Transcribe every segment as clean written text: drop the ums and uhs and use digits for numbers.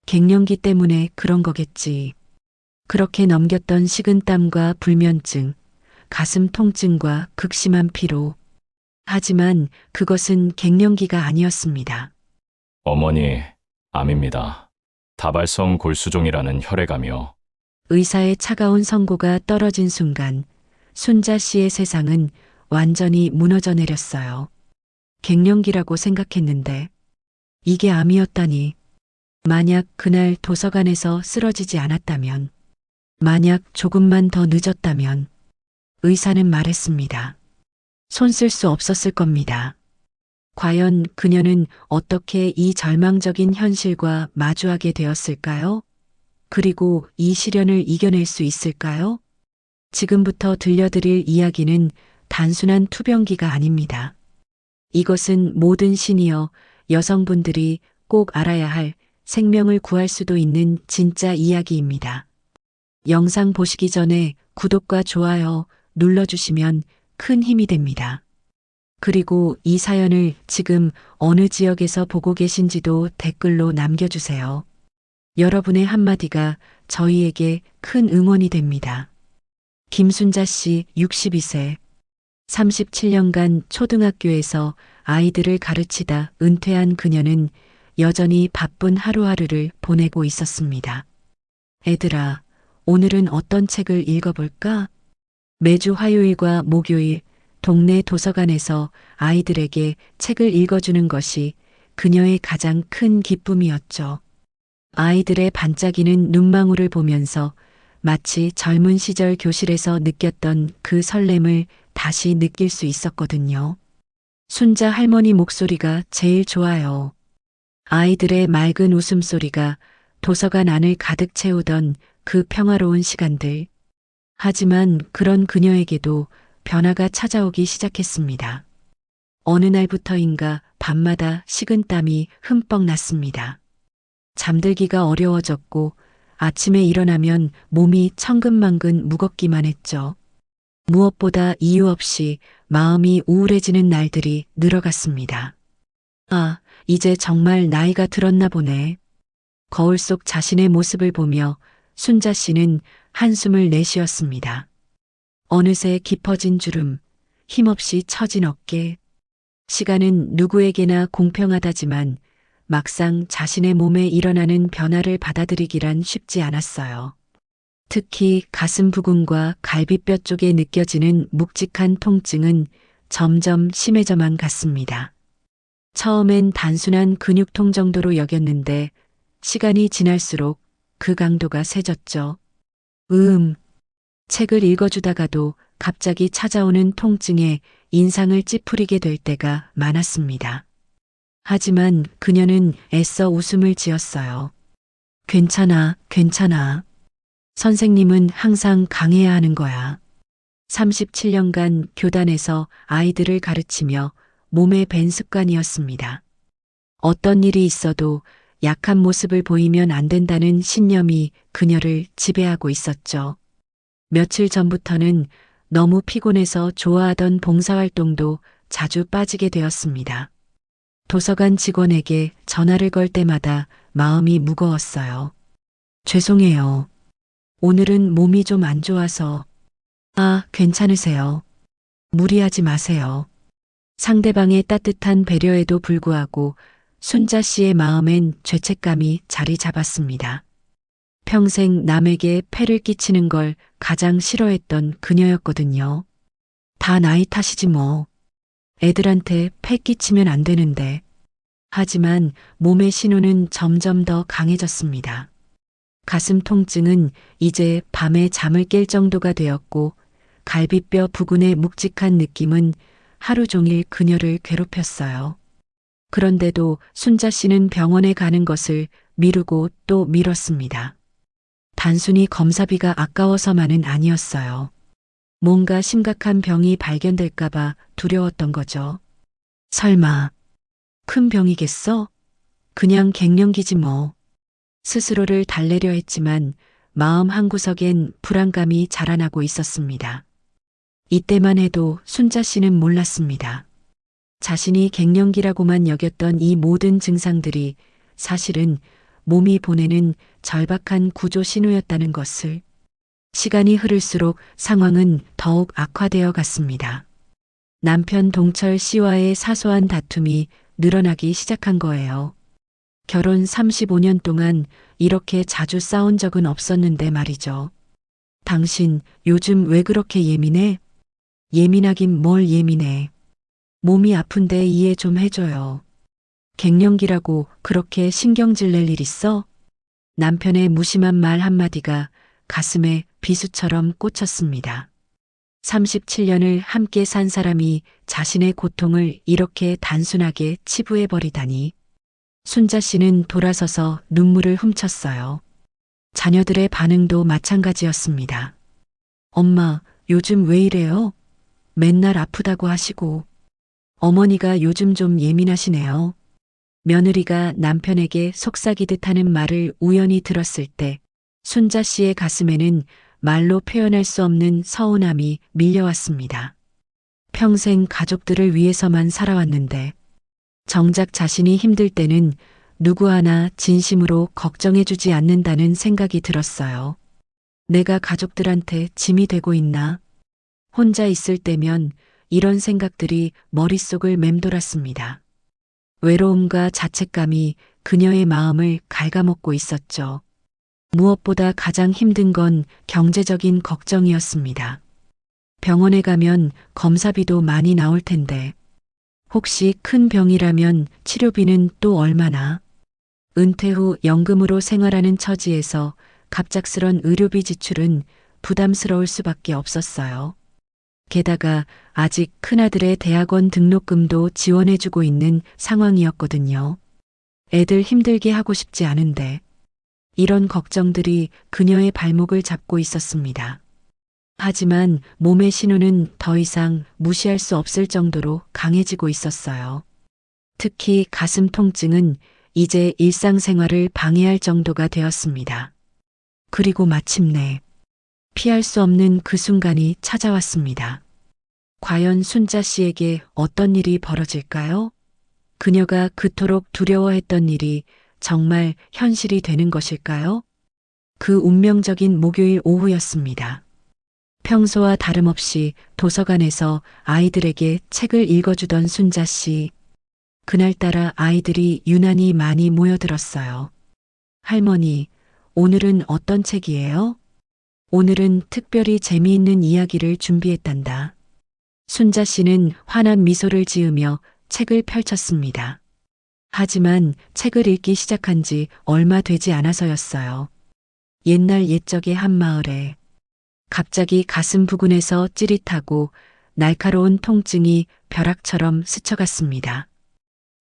갱년기 때문에 그런 거겠지. 그렇게 넘겼던 식은땀과 불면증, 가슴 통증과 극심한 피로. 하지만 그것은 갱년기가 아니었습니다. 어머니, 암입니다. 다발성 골수종이라는 혈액암이요. 의사의 차가운 선고가 떨어진 순간 순자 씨의 세상은 완전히 무너져 내렸어요. 갱년기라고 생각했는데 이게 암이었다니. 만약 그날 도서관에서 쓰러지지 않았다면, 만약 조금만 더 늦었다면 의사는 말했습니다. 손 쓸 수 없었을 겁니다. 과연 그녀는 어떻게 이 절망적인 현실과 마주하게 되었을까요? 그리고 이 시련을 이겨낼 수 있을까요? 지금부터 들려드릴 이야기는 단순한 투병기가 아닙니다. 이것은 모든 시니어 여성분들이 꼭 알아야 할 생명을 구할 수도 있는 진짜 이야기입니다. 영상 보시기 전에 구독과 좋아요 눌러주시면 큰 힘이 됩니다. 그리고 이 사연을 지금 어느 지역에서 보고 계신지도 댓글로 남겨주세요. 여러분의 한마디가 저희에게 큰 응원이 됩니다. 김순자 씨 62세, 37년간 초등학교에서 아이들을 가르치다 은퇴한 그녀는 여전히 바쁜 하루하루를 보내고 있었습니다. 애들아, 오늘은 어떤 책을 읽어볼까? 매주 화요일과 목요일 동네 도서관에서 아이들에게 책을 읽어주는 것이 그녀의 가장 큰 기쁨이었죠. 아이들의 반짝이는 눈망울을 보면서 마치 젊은 시절 교실에서 느꼈던 그 설렘을 다시 느낄 수 있었거든요. 순자 할머니 목소리가 제일 좋아요. 아이들의 맑은 웃음소리가 도서관 안을 가득 채우던 그 평화로운 시간들. 하지만 그런 그녀에게도 변화가 찾아오기 시작했습니다. 어느 날부터인가 밤마다 식은땀이 흠뻑 났습니다. 잠들기가 어려워졌고 아침에 일어나면 몸이 천근만근 무겁기만 했죠. 무엇보다 이유 없이 마음이 우울해지는 날들이 늘어갔습니다. 아, 이제 정말 나이가 들었나 보네. 거울 속 자신의 모습을 보며 순자 씨는 한숨을 내쉬었습니다. 어느새 깊어진 주름, 힘없이 처진 어깨. 시간은 누구에게나 공평하다지만 막상 자신의 몸에 일어나는 변화를 받아들이기란 쉽지 않았어요. 특히 가슴 부근과 갈비뼈 쪽에 느껴지는 묵직한 통증은 점점 심해져만 갔습니다. 처음엔 단순한 근육통 정도로 여겼는데 시간이 지날수록 그 강도가 세졌죠. 책을 읽어주다가도 갑자기 찾아오는 통증에 인상을 찌푸리게 될 때가 많았습니다. 하지만 그녀는 애써 웃음을 지었어요. 괜찮아, 괜찮아. 선생님은 항상 강해야 하는 거야. 37년간 교단에서 아이들을 가르치며 몸에 밴 습관이었습니다. 어떤 일이 있어도 약한 모습을 보이면 안 된다는 신념이 그녀를 지배하고 있었죠. 며칠 전부터는 너무 피곤해서 좋아하던 봉사활동도 자주 빠지게 되었습니다. 도서관 직원에게 전화를 걸 때마다 마음이 무거웠어요. 죄송해요. 오늘은 몸이 좀 안 좋아서. 아, 괜찮으세요. 무리하지 마세요. 상대방의 따뜻한 배려에도 불구하고 순자 씨의 마음엔 죄책감이 자리 잡았습니다. 평생 남에게 폐를 끼치는 걸 가장 싫어했던 그녀였거든요. 다 나이 탓이지 뭐. 애들한테 폐 끼치면 안 되는데. 하지만 몸의 신호는 점점 더 강해졌습니다. 가슴 통증은 이제 밤에 잠을 깰 정도가 되었고 갈비뼈 부근의 묵직한 느낌은 하루 종일 그녀를 괴롭혔어요. 그런데도 순자 씨는 병원에 가는 것을 미루고 또 미뤘습니다. 단순히 검사비가 아까워서만은 아니었어요. 뭔가 심각한 병이 발견될까봐 두려웠던 거죠. 설마 큰 병이겠어? 그냥 갱년기지 뭐. 스스로를 달래려 했지만 마음 한구석엔 불안감이 자라나고 있었습니다. 이때만 해도 순자 씨는 몰랐습니다. 자신이 갱년기라고만 여겼던 이 모든 증상들이 사실은 몸이 보내는 절박한 구조 신호였다는 것을. 시간이 흐를수록 상황은 더욱 악화되어 갔습니다. 남편 동철 씨와의 사소한 다툼이 늘어나기 시작한 거예요. 결혼 35년 동안 이렇게 자주 싸운 적은 없었는데 말이죠. 당신 요즘 왜 그렇게 예민해? 예민하긴 뭘 예민해. 몸이 아픈데 이해 좀 해줘요. 갱년기라고 그렇게 신경질 낼 일 있어? 남편의 무심한 말 한마디가 가슴에 비수처럼 꽂혔습니다. 37년을 함께 산 사람이 자신의 고통을 이렇게 단순하게 치부해버리다니. 순자 씨는 돌아서서 눈물을 훔쳤어요. 자녀들의 반응도 마찬가지였습니다. 엄마, 요즘 왜 이래요? 맨날 아프다고 하시고. 어머니가 요즘 좀 예민하시네요. 며느리가 남편에게 속삭이듯 하는 말을 우연히 들었을 때 순자 씨의 가슴에는 말로 표현할 수 없는 서운함이 밀려왔습니다. 평생 가족들을 위해서만 살아왔는데 정작 자신이 힘들 때는 누구 하나 진심으로 걱정해주지 않는다는 생각이 들었어요. 내가 가족들한테 짐이 되고 있나? 혼자 있을 때면 이런 생각들이 머릿속을 맴돌았습니다. 외로움과 자책감이 그녀의 마음을 갉아먹고 있었죠. 무엇보다 가장 힘든 건 경제적인 걱정이었습니다. 병원에 가면 검사비도 많이 나올 텐데 혹시 큰 병이라면 치료비는 또 얼마나? 은퇴 후 연금으로 생활하는 처지에서 갑작스런 의료비 지출은 부담스러울 수밖에 없었어요. 게다가 아직 큰아들의 대학원 등록금도 지원해주고 있는 상황이었거든요. 애들 힘들게 하고 싶지 않은데 이런 걱정들이 그녀의 발목을 잡고 있었습니다. 하지만 몸의 신호는 더 이상 무시할 수 없을 정도로 강해지고 있었어요. 특히 가슴 통증은 이제 일상생활을 방해할 정도가 되었습니다. 그리고 마침내 피할 수 없는 그 순간이 찾아왔습니다. 과연 순자 씨에게 어떤 일이 벌어질까요? 그녀가 그토록 두려워했던 일이 정말 현실이 되는 것일까요? 그 운명적인 목요일 오후였습니다. 평소와 다름없이 도서관에서 아이들에게 책을 읽어주던 순자 씨. 그날따라 아이들이 유난히 많이 모여들었어요. 할머니, 오늘은 어떤 책이에요? 오늘은 특별히 재미있는 이야기를 준비했단다. 순자 씨는 환한 미소를 지으며 책을 펼쳤습니다. 하지만 책을 읽기 시작한 지 얼마 되지 않아서였어요. 옛날 옛적의 한 마을에 갑자기 가슴 부근에서 찌릿하고 날카로운 통증이 벼락처럼 스쳐갔습니다.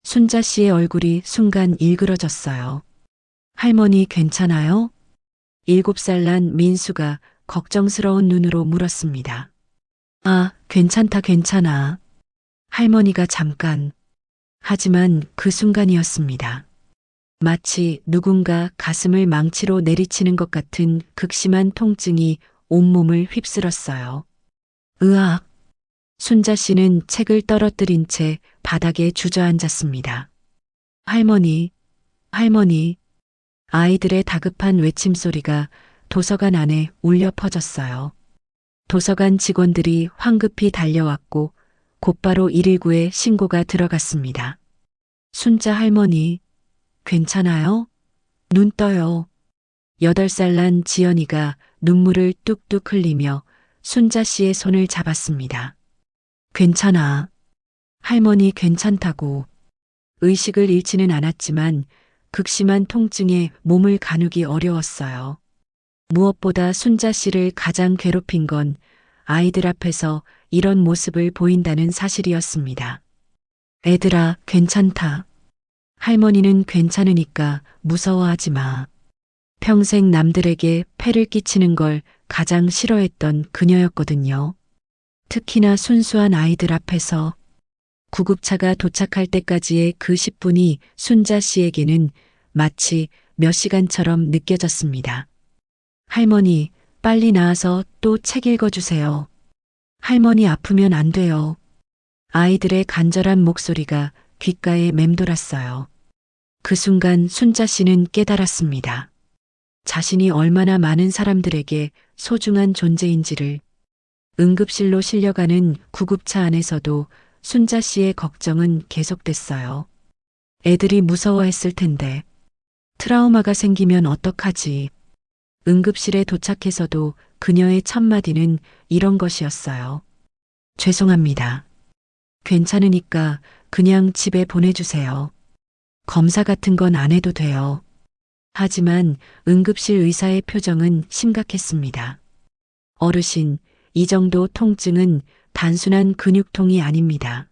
순자 씨의 얼굴이 순간 일그러졌어요. 할머니 괜찮아요? 7살 난 민수가 걱정스러운 눈으로 물었습니다. 아, 괜찮다 괜찮아. 할머니가 잠깐. 하지만 그 순간이었습니다. 마치 누군가 가슴을 망치로 내리치는 것 같은 극심한 통증이 온몸을 휩쓸었어요. 으악! 순자 씨는 책을 떨어뜨린 채 바닥에 주저앉았습니다. 할머니, 할머니. 아이들의 다급한 외침 소리가 도서관 안에 울려 퍼졌어요. 도서관 직원들이 황급히 달려왔고 곧바로 119에 신고가 들어갔습니다. 순자 할머니, 괜찮아요? 눈 떠요. 8살 난 지연이가 눈물을 뚝뚝 흘리며 순자 씨의 손을 잡았습니다. 괜찮아. 할머니 괜찮다고. 의식을 잃지는 않았지만 극심한 통증에 몸을 가누기 어려웠어요. 무엇보다 순자 씨를 가장 괴롭힌 건 아이들 앞에서 이런 모습을 보인다는 사실이었습니다. 애들아, 괜찮다. 할머니는 괜찮으니까 무서워하지 마. 평생 남들에게 폐를 끼치는 걸 가장 싫어했던 그녀였거든요. 특히나 순수한 아이들 앞에서. 구급차가 도착할 때까지의 그 10분이 순자 씨에게는 마치 몇 시간처럼 느껴졌습니다. 할머니, 빨리 나와서 또 책 읽어주세요. 할머니 아프면 안 돼요. 아이들의 간절한 목소리가 귓가에 맴돌았어요. 그 순간 순자 씨는 깨달았습니다. 자신이 얼마나 많은 사람들에게 소중한 존재인지를. 응급실로 실려가는 구급차 안에서도 순자 씨의 걱정은 계속됐어요. 애들이 무서워했을 텐데. 트라우마가 생기면 어떡하지? 응급실에 도착해서도 그녀의 첫마디는 이런 것이었어요. 죄송합니다. 괜찮으니까 그냥 집에 보내주세요. 검사 같은 건 안 해도 돼요. 하지만 응급실 의사의 표정은 심각했습니다. 어르신, 이 정도 통증은 단순한 근육통이 아닙니다.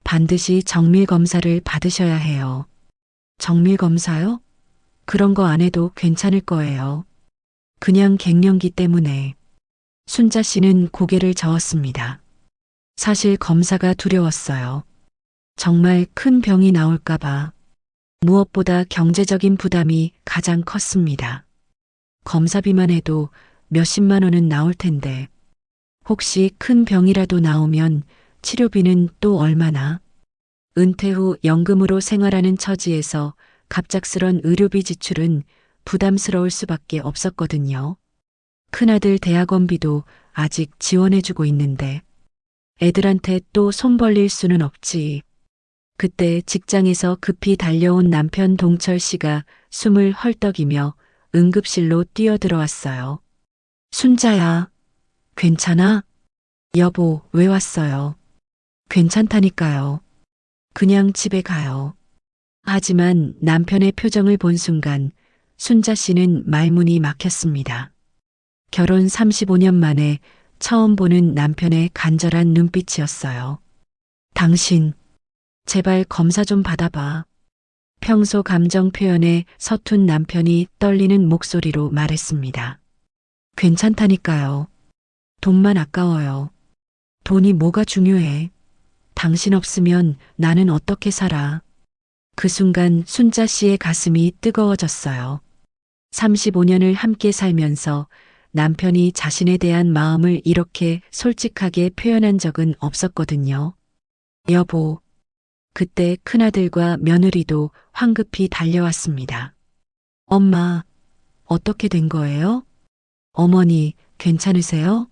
반드시 정밀 검사를 받으셔야 해요. 정밀 검사요? 그런 거 안 해도 괜찮을 거예요. 그냥 갱년기 때문에. 순자 씨는 고개를 저었습니다. 사실 검사가 두려웠어요. 정말 큰 병이 나올까봐. 무엇보다 경제적인 부담이 가장 컸습니다. 검사비만 해도 몇십만 원은 나올 텐데. 혹시 큰 병이라도 나오면 치료비는 또 얼마나? 은퇴 후 연금으로 생활하는 처지에서 갑작스런 의료비 지출은 부담스러울 수밖에 없었거든요. 큰아들 대학원비도 아직 지원해주고 있는데 애들한테 또 손 벌릴 수는 없지. 그때 직장에서 급히 달려온 남편 동철 씨가 숨을 헐떡이며 응급실로 뛰어들어왔어요. 순자야, 괜찮아? 여보, 왜 왔어요? 괜찮다니까요. 그냥 집에 가요. 하지만 남편의 표정을 본 순간 순자 씨는 말문이 막혔습니다. 결혼 35년 만에 처음 보는 남편의 간절한 눈빛이었어요. 당신, 제발 검사 좀 받아봐. 평소 감정 표현에 서툰 남편이 떨리는 목소리로 말했습니다. 괜찮다니까요. 돈만 아까워요. 돈이 뭐가 중요해. 당신 없으면 나는 어떻게 살아. 그 순간 순자 씨의 가슴이 뜨거워졌어요. 35년을 함께 살면서 남편이 자신에 대한 마음을 이렇게 솔직하게 표현한 적은 없었거든요. 여보, 그때 큰아들과 며느리도 황급히 달려왔습니다. 엄마, 어떻게 된 거예요? 어머니, 괜찮으세요?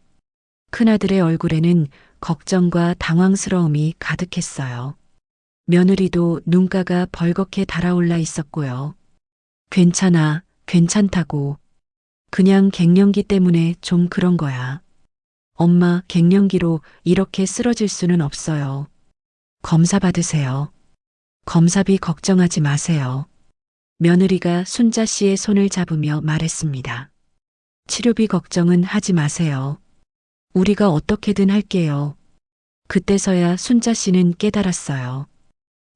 큰아들의 얼굴에는 걱정과 당황스러움이 가득했어요. 며느리도 눈가가 벌겋게 달아올라 있었고요. 괜찮아, 괜찮다고. 그냥 갱년기 때문에 좀 그런 거야. 엄마, 갱년기로 이렇게 쓰러질 수는 없어요. 검사 받으세요. 검사비 걱정하지 마세요. 며느리가 순자 씨의 손을 잡으며 말했습니다. 치료비 걱정은 하지 마세요. 우리가 어떻게든 할게요. 그때서야 순자 씨는 깨달았어요.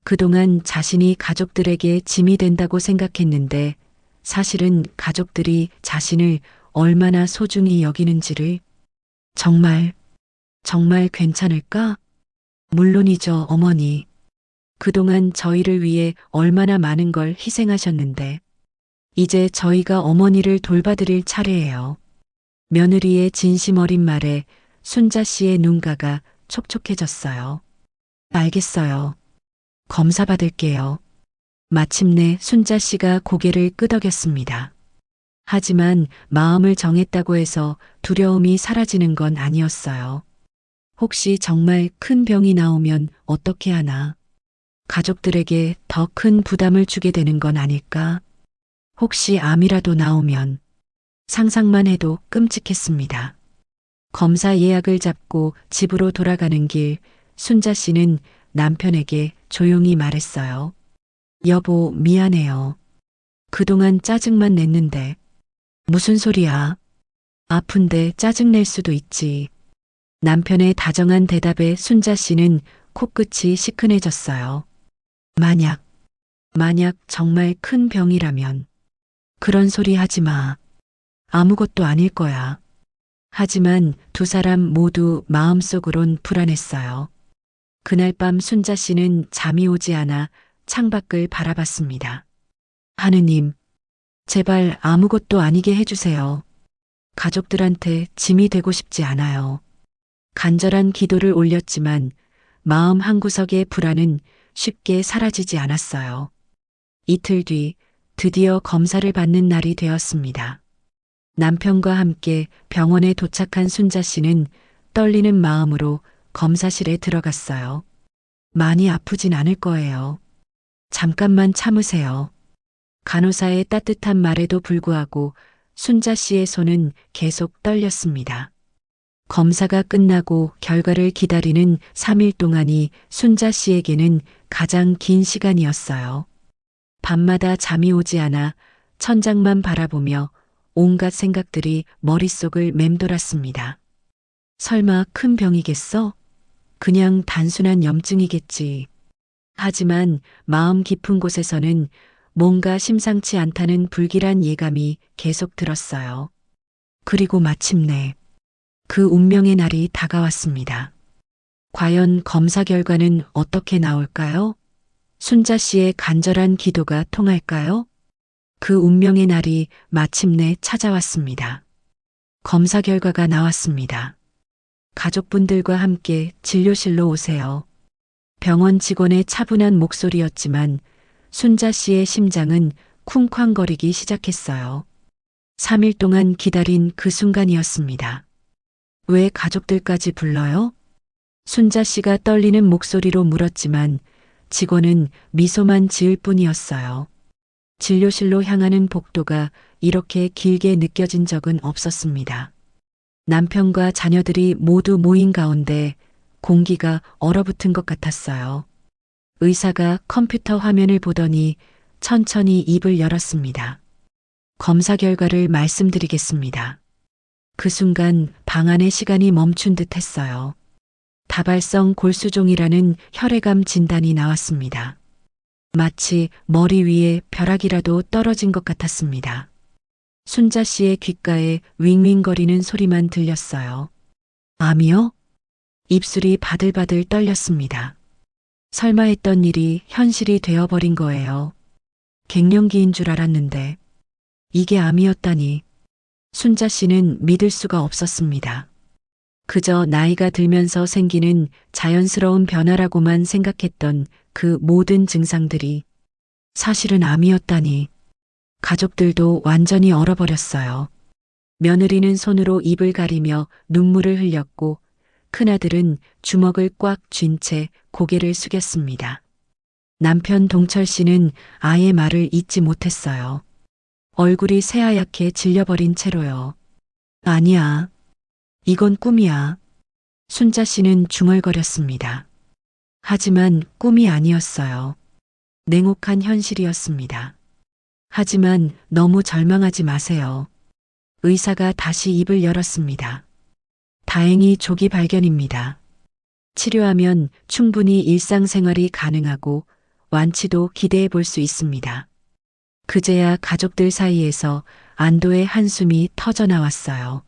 그동안 자신이 가족들에게 짐이 된다고 생각했는데 사실은 가족들이 자신을 얼마나 소중히 여기는지를. 정말 괜찮을까? 물론이죠, 어머니. 그동안 저희를 위해 얼마나 많은 걸 희생하셨는데 이제 저희가 어머니를 돌봐드릴 차례예요. 며느리의 진심 어린 말에 순자 씨의 눈가가 촉촉해졌어요. 알겠어요. 검사 받을게요. 마침내 순자 씨가 고개를 끄덕였습니다. 하지만 마음을 정했다고 해서 두려움이 사라지는 건 아니었어요. 혹시 정말 큰 병이 나오면 어떻게 하나? 가족들에게 더 큰 부담을 주게 되는 건 아닐까? 혹시 암이라도 나오면 상상만 해도 끔찍했습니다. 검사 예약을 잡고 집으로 돌아가는 길, 순자 씨는 남편에게 조용히 말했어요. 여보, 미안해요. 그동안 짜증만 냈는데. 무슨 소리야? 아픈데 짜증낼 수도 있지. 남편의 다정한 대답에 순자 씨는 코끝이 시큰해졌어요. 만약 정말 큰 병이라면. 그런 소리 하지 마. 아무것도 아닐 거야. 하지만 두 사람 모두 마음속으론 불안했어요. 그날 밤 순자 씨는 잠이 오지 않아 창밖을 바라봤습니다. 하느님, 제발 아무것도 아니게 해주세요. 가족들한테 짐이 되고 싶지 않아요. 간절한 기도를 올렸지만 마음 한구석의 불안은 쉽게 사라지지 않았어요. 이틀 뒤 드디어 검사를 받는 날이 되었습니다. 남편과 함께 병원에 도착한 순자 씨는 떨리는 마음으로 검사실에 들어갔어요. 많이 아프진 않을 거예요. 잠깐만 참으세요. 간호사의 따뜻한 말에도 불구하고 순자 씨의 손은 계속 떨렸습니다. 검사가 끝나고 결과를 기다리는 3일 동안이 순자 씨에게는 가장 긴 시간이었어요. 밤마다 잠이 오지 않아 천장만 바라보며 온갖 생각들이 머릿속을 맴돌았습니다. 설마 큰 병이겠어? 그냥 단순한 염증이겠지. 하지만 마음 깊은 곳에서는 뭔가 심상치 않다는 불길한 예감이 계속 들었어요. 그리고 마침내 그 운명의 날이 다가왔습니다. 과연 검사 결과는 어떻게 나올까요? 순자 씨의 간절한 기도가 통할까요? 그 운명의 날이 마침내 찾아왔습니다. 검사 결과가 나왔습니다. 가족분들과 함께 진료실로 오세요. 병원 직원의 차분한 목소리였지만 순자 씨의 심장은 쿵쾅거리기 시작했어요. 3일 동안 기다린 그 순간이었습니다. 왜 가족들까지 불러요? 순자 씨가 떨리는 목소리로 물었지만 직원은 미소만 지을 뿐이었어요. 진료실로 향하는 복도가 이렇게 길게 느껴진 적은 없었습니다. 남편과 자녀들이 모두 모인 가운데 공기가 얼어붙은 것 같았어요. 의사가 컴퓨터 화면을 보더니 천천히 입을 열었습니다. 검사 결과를 말씀드리겠습니다. 그 순간 방 안의 시간이 멈춘 듯 했어요. 다발성 골수종이라는 혈액암 진단이 나왔습니다. 마치 머리 위에 벼락이라도 떨어진 것 같았습니다. 순자 씨의 귓가에 윙윙거리는 소리만 들렸어요. 암이요? 입술이 바들바들 떨렸습니다. 설마 했던 일이 현실이 되어버린 거예요. 갱년기인 줄 알았는데 이게 암이었다니. 순자 씨는 믿을 수가 없었습니다. 그저 나이가 들면서 생기는 자연스러운 변화라고만 생각했던 그 모든 증상들이 사실은 암이었다니. 가족들도 완전히 얼어버렸어요. 며느리는 손으로 입을 가리며 눈물을 흘렸고 큰아들은 주먹을 꽉 쥔 채 고개를 숙였습니다. 남편 동철 씨는 아예 말을 잇지 못했어요. 얼굴이 새하얗게 질려버린 채로요. 아니야. 이건 꿈이야. 순자 씨는 중얼거렸습니다. 하지만 꿈이 아니었어요. 냉혹한 현실이었습니다. 하지만 너무 절망하지 마세요. 의사가 다시 입을 열었습니다. 다행히 조기 발견입니다. 치료하면 충분히 일상생활이 가능하고 완치도 기대해 볼 수 있습니다. 그제야 가족들 사이에서 안도의 한숨이 터져 나왔어요.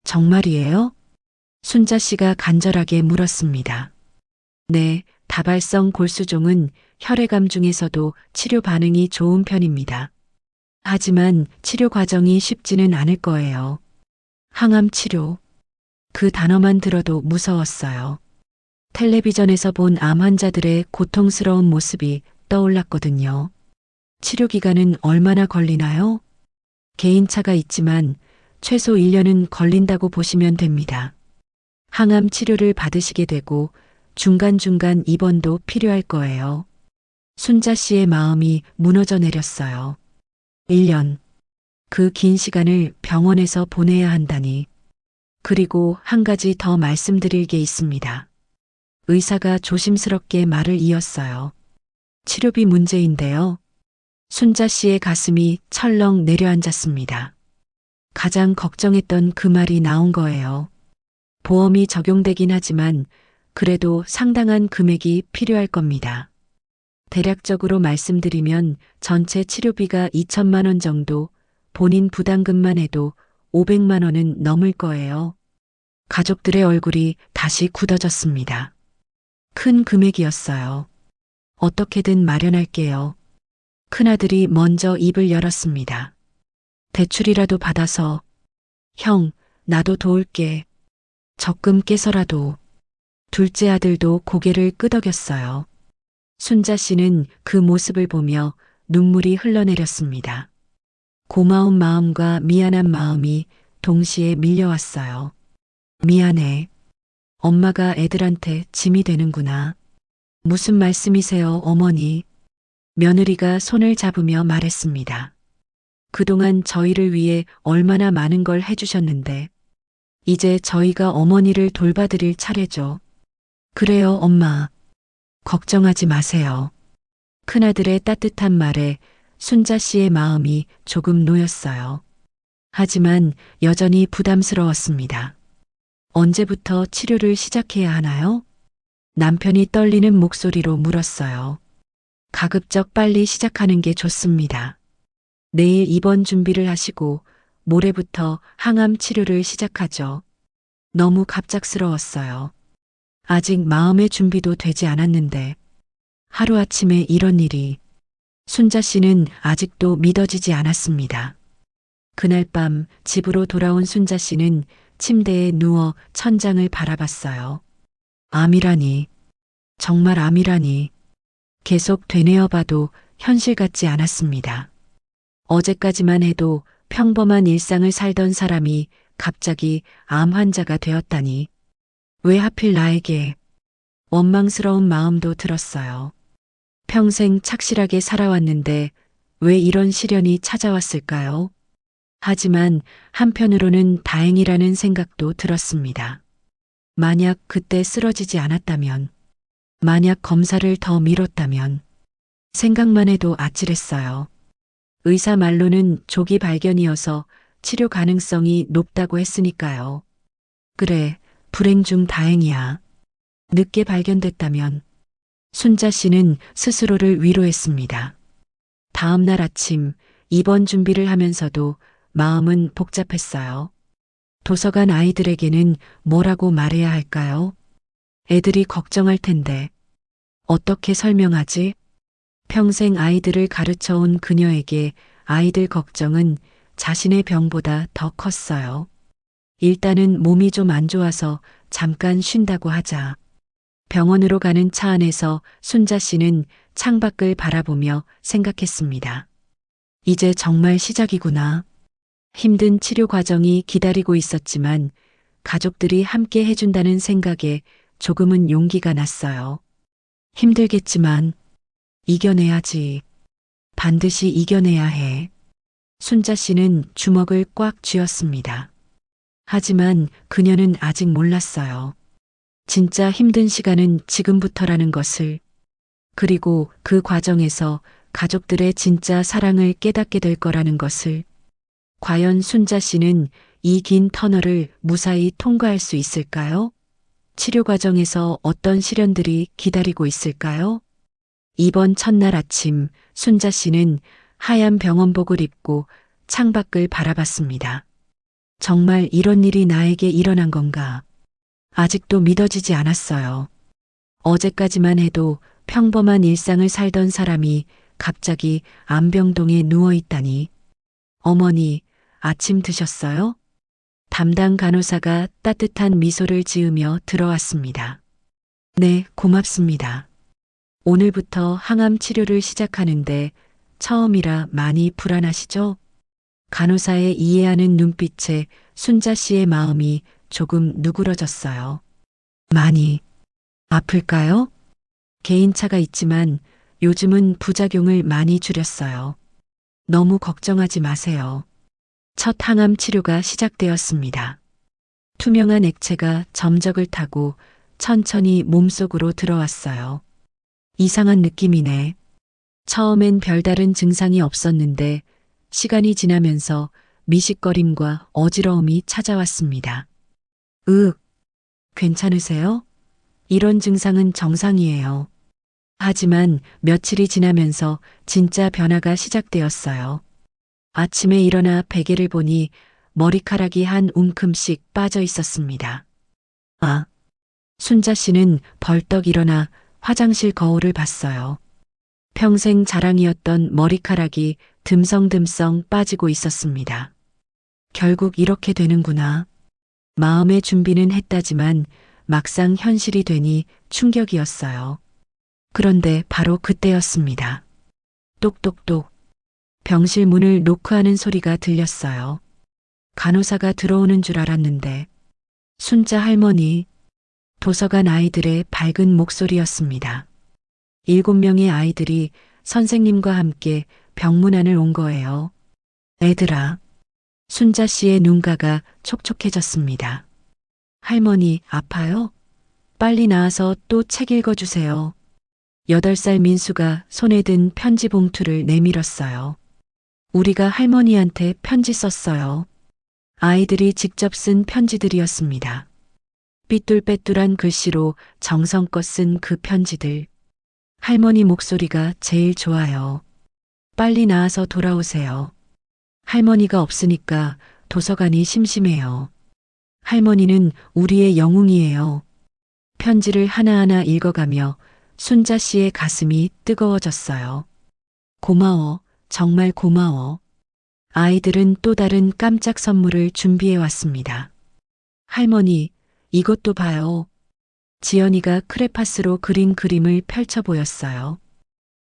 정말이에요? 순자 씨가 간절하게 물었습니다. 네, 다발성 골수종은 혈액암 중에서도 치료 반응이 좋은 편입니다. 하지만 치료 과정이 쉽지는 않을 거예요. 항암 치료. 그 단어만 들어도 무서웠어요. 텔레비전에서 본 암 환자들의 고통스러운 모습이 떠올랐거든요. 치료 기간은 얼마나 걸리나요? 개인차가 있지만 최소 1년은 걸린다고 보시면 됩니다. 항암 치료를 받으시게 되고 중간중간 입원도 필요할 거예요. 순자 씨의 마음이 무너져 내렸어요. 1년. 그 긴 시간을 병원에서 보내야 한다니. 그리고 한 가지 더 말씀드릴 게 있습니다. 의사가 조심스럽게 말을 이었어요. 치료비 문제인데요. 순자 씨의 가슴이 철렁 내려앉았습니다. 가장 걱정했던 그 말이 나온 거예요. 보험이 적용되긴 하지만 그래도 상당한 금액이 필요할 겁니다. 대략적으로 말씀드리면 전체 치료비가 2천만 원 정도, 본인 부담금만 해도 500만 원은 넘을 거예요. 가족들의 얼굴이 다시 굳어졌습니다. 큰 금액이었어요. 어떻게든 마련할게요. 큰아들이 먼저 입을 열었습니다. 대출이라도 받아서. 형, 나도 도울게. 적금 깨서라도. 둘째 아들도 고개를 끄덕였어요. 순자 씨는 그 모습을 보며 눈물이 흘러내렸습니다. 고마운 마음과 미안한 마음이 동시에 밀려왔어요. 미안해. 엄마가 애들한테 짐이 되는구나. 무슨 말씀이세요, 어머니? 며느리가 손을 잡으며 말했습니다. 그동안 저희를 위해 얼마나 많은 걸 해주셨는데, 이제 저희가 어머니를 돌봐드릴 차례죠. 그래요, 엄마. 걱정하지 마세요. 큰아들의 따뜻한 말에 순자 씨의 마음이 조금 놓였어요. 하지만 여전히 부담스러웠습니다. 언제부터 치료를 시작해야 하나요? 남편이 떨리는 목소리로 물었어요. 가급적 빨리 시작하는 게 좋습니다. 내일 입원 준비를 하시고 모레부터 항암 치료를 시작하죠. 너무 갑작스러웠어요. 아직 마음의 준비도 되지 않았는데 하루아침에 이런 일이. 순자 씨는 아직도 믿어지지 않았습니다. 그날 밤 집으로 돌아온 순자 씨는 침대에 누워 천장을 바라봤어요. 암이라니. 정말 암이라니. 계속 되뇌어봐도 현실 같지 않았습니다. 어제까지만 해도 평범한 일상을 살던 사람이 갑자기 암 환자가 되었다니. 왜 하필 나에게. 원망스러운 마음도 들었어요. 평생 착실하게 살아왔는데 왜 이런 시련이 찾아왔을까요? 하지만 한편으로는 다행이라는 생각도 들었습니다. 만약 그때 쓰러지지 않았다면, 만약 검사를 더 미뤘다면, 생각만 해도 아찔했어요. 의사 말로는 조기 발견이어서 치료 가능성이 높다고 했으니까요. 그래, 불행 중 다행이야. 늦게 발견됐다면. 순자 씨는 스스로를 위로했습니다. 다음 날 아침 입원 준비를 하면서도 마음은 복잡했어요. 도서관 아이들에게는 뭐라고 말해야 할까요? 애들이 걱정할 텐데. 어떻게 설명하지? 평생 아이들을 가르쳐온 그녀에게 아이들 걱정은 자신의 병보다 더 컸어요. 일단은 몸이 좀 안 좋아서 잠깐 쉰다고 하자. 병원으로 가는 차 안에서 순자 씨는 창밖을 바라보며 생각했습니다. 이제 정말 시작이구나. 힘든 치료 과정이 기다리고 있었지만 가족들이 함께 해준다는 생각에 조금은 용기가 났어요. 힘들겠지만 이겨내야지. 반드시 이겨내야 해. 순자 씨는 주먹을 꽉 쥐었습니다. 하지만 그녀는 아직 몰랐어요. 진짜 힘든 시간은 지금부터라는 것을, 그리고 그 과정에서 가족들의 진짜 사랑을 깨닫게 될 거라는 것을. 과연 순자 씨는 이 긴 터널을 무사히 통과할 수 있을까요? 치료 과정에서 어떤 시련들이 기다리고 있을까요? 이번 첫날 아침 순자 씨는 하얀 병원복을 입고 창밖을 바라봤습니다. 정말 이런 일이 나에게 일어난 건가? 아직도 믿어지지 않았어요. 어제까지만 해도 평범한 일상을 살던 사람이 갑자기 암병동에 누워 있다니. 어머니, 아침 드셨어요? 담당 간호사가 따뜻한 미소를 지으며 들어왔습니다. 네, 고맙습니다. 오늘부터 항암 치료를 시작하는데 처음이라 많이 불안하시죠? 간호사의 이해하는 눈빛에 순자 씨의 마음이 조금 누그러졌어요. 많이 아플까요? 개인차가 있지만 요즘은 부작용을 많이 줄였어요. 너무 걱정하지 마세요. 첫 항암 치료가 시작되었습니다. 투명한 액체가 점적을 타고 천천히 몸속으로 들어왔어요. 이상한 느낌이네. 처음엔 별다른 증상이 없었는데 시간이 지나면서 미식거림과 어지러움이 찾아왔습니다. 괜찮으세요? 이런 증상은 정상이에요. 하지만 며칠이 지나면서 진짜 변화가 시작되었어요. 아침에 일어나 베개를 보니 머리카락이 한 움큼씩 빠져 있었습니다. 아, 순자 씨는 벌떡 일어나 화장실 거울을 봤어요. 평생 자랑이었던 머리카락이 듬성듬성 빠지고 있었습니다. 결국 이렇게 되는구나. 마음의 준비는 했다지만 막상 현실이 되니 충격이었어요. 그런데 바로 그때였습니다. 똑똑똑. 병실 문을 노크하는 소리가 들렸어요. 간호사가 들어오는 줄 알았는데 순자 할머니, 도서관 아이들의 밝은 목소리였습니다. 7명의 아이들이 선생님과 함께 병문안을 온 거예요. 애들아, 순자 씨의 눈가가 촉촉해졌습니다. 할머니, 아파요? 빨리 나와서 또 책 읽어주세요. 8살 민수가 손에 든 편지 봉투를 내밀었어요. 우리가 할머니한테 편지 썼어요. 아이들이 직접 쓴 편지들이었습니다. 삐뚤빼뚤한 글씨로 정성껏 쓴 그 편지들. 할머니 목소리가 제일 좋아요. 빨리 나와서 돌아오세요. 할머니가 없으니까 도서관이 심심해요. 할머니는 우리의 영웅이에요. 편지를 하나하나 읽어가며 순자 씨의 가슴이 뜨거워졌어요. 고마워, 정말 고마워. 아이들은 또 다른 깜짝 선물을 준비해 왔습니다. 할머니, 이것도 봐요. 지연이가 크레파스로 그린 그림을 펼쳐 보였어요.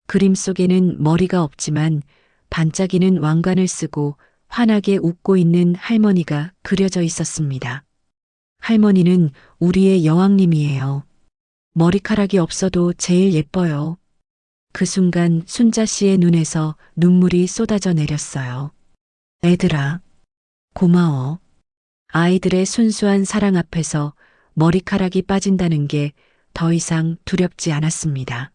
그림 속에는 머리가 없지만 반짝이는 왕관을 쓰고 환하게 웃고 있는 할머니가 그려져 있었습니다. 할머니는 우리의 여왕님이에요. 머리카락이 없어도 제일 예뻐요. 그 순간 순자 씨의 눈에서 눈물이 쏟아져 내렸어요. 애들아, 고마워. 아이들의 순수한 사랑 앞에서 머리카락이 빠진다는 게 더 이상 두렵지 않았습니다.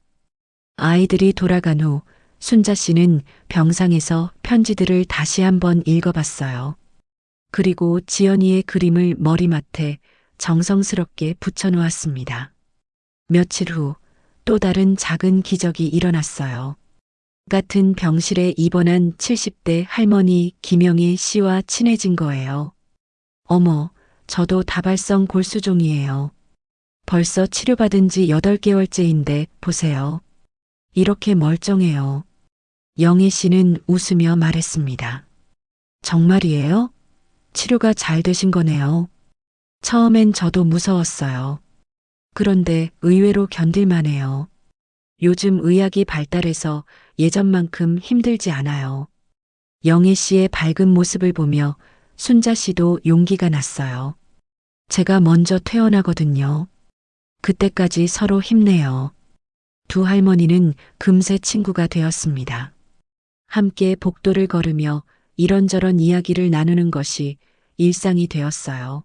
아이들이 돌아간 후 순자 씨는 병상에서 편지들을 다시 한번 읽어봤어요. 그리고 지연이의 그림을 머리맡에 정성스럽게 붙여놓았습니다. 며칠 후 또 다른 작은 기적이 일어났어요. 같은 병실에 입원한 70대 할머니 김영희 씨와 친해진 거예요. 어머, 저도 다발성 골수종이에요. 벌써 치료받은 지 8개월째인데 보세요. 이렇게 멀쩡해요. 영희 씨는 웃으며 말했습니다. 정말이에요? 치료가 잘 되신 거네요. 처음엔 저도 무서웠어요. 그런데 의외로 견딜만해요. 요즘 의학이 발달해서 예전만큼 힘들지 않아요. 영희 씨의 밝은 모습을 보며 순자 씨도 용기가 났어요. 제가 먼저 퇴원하거든요. 그때까지 서로 힘내요. 두 할머니는 금세 친구가 되었습니다. 함께 복도를 걸으며 이런저런 이야기를 나누는 것이 일상이 되었어요.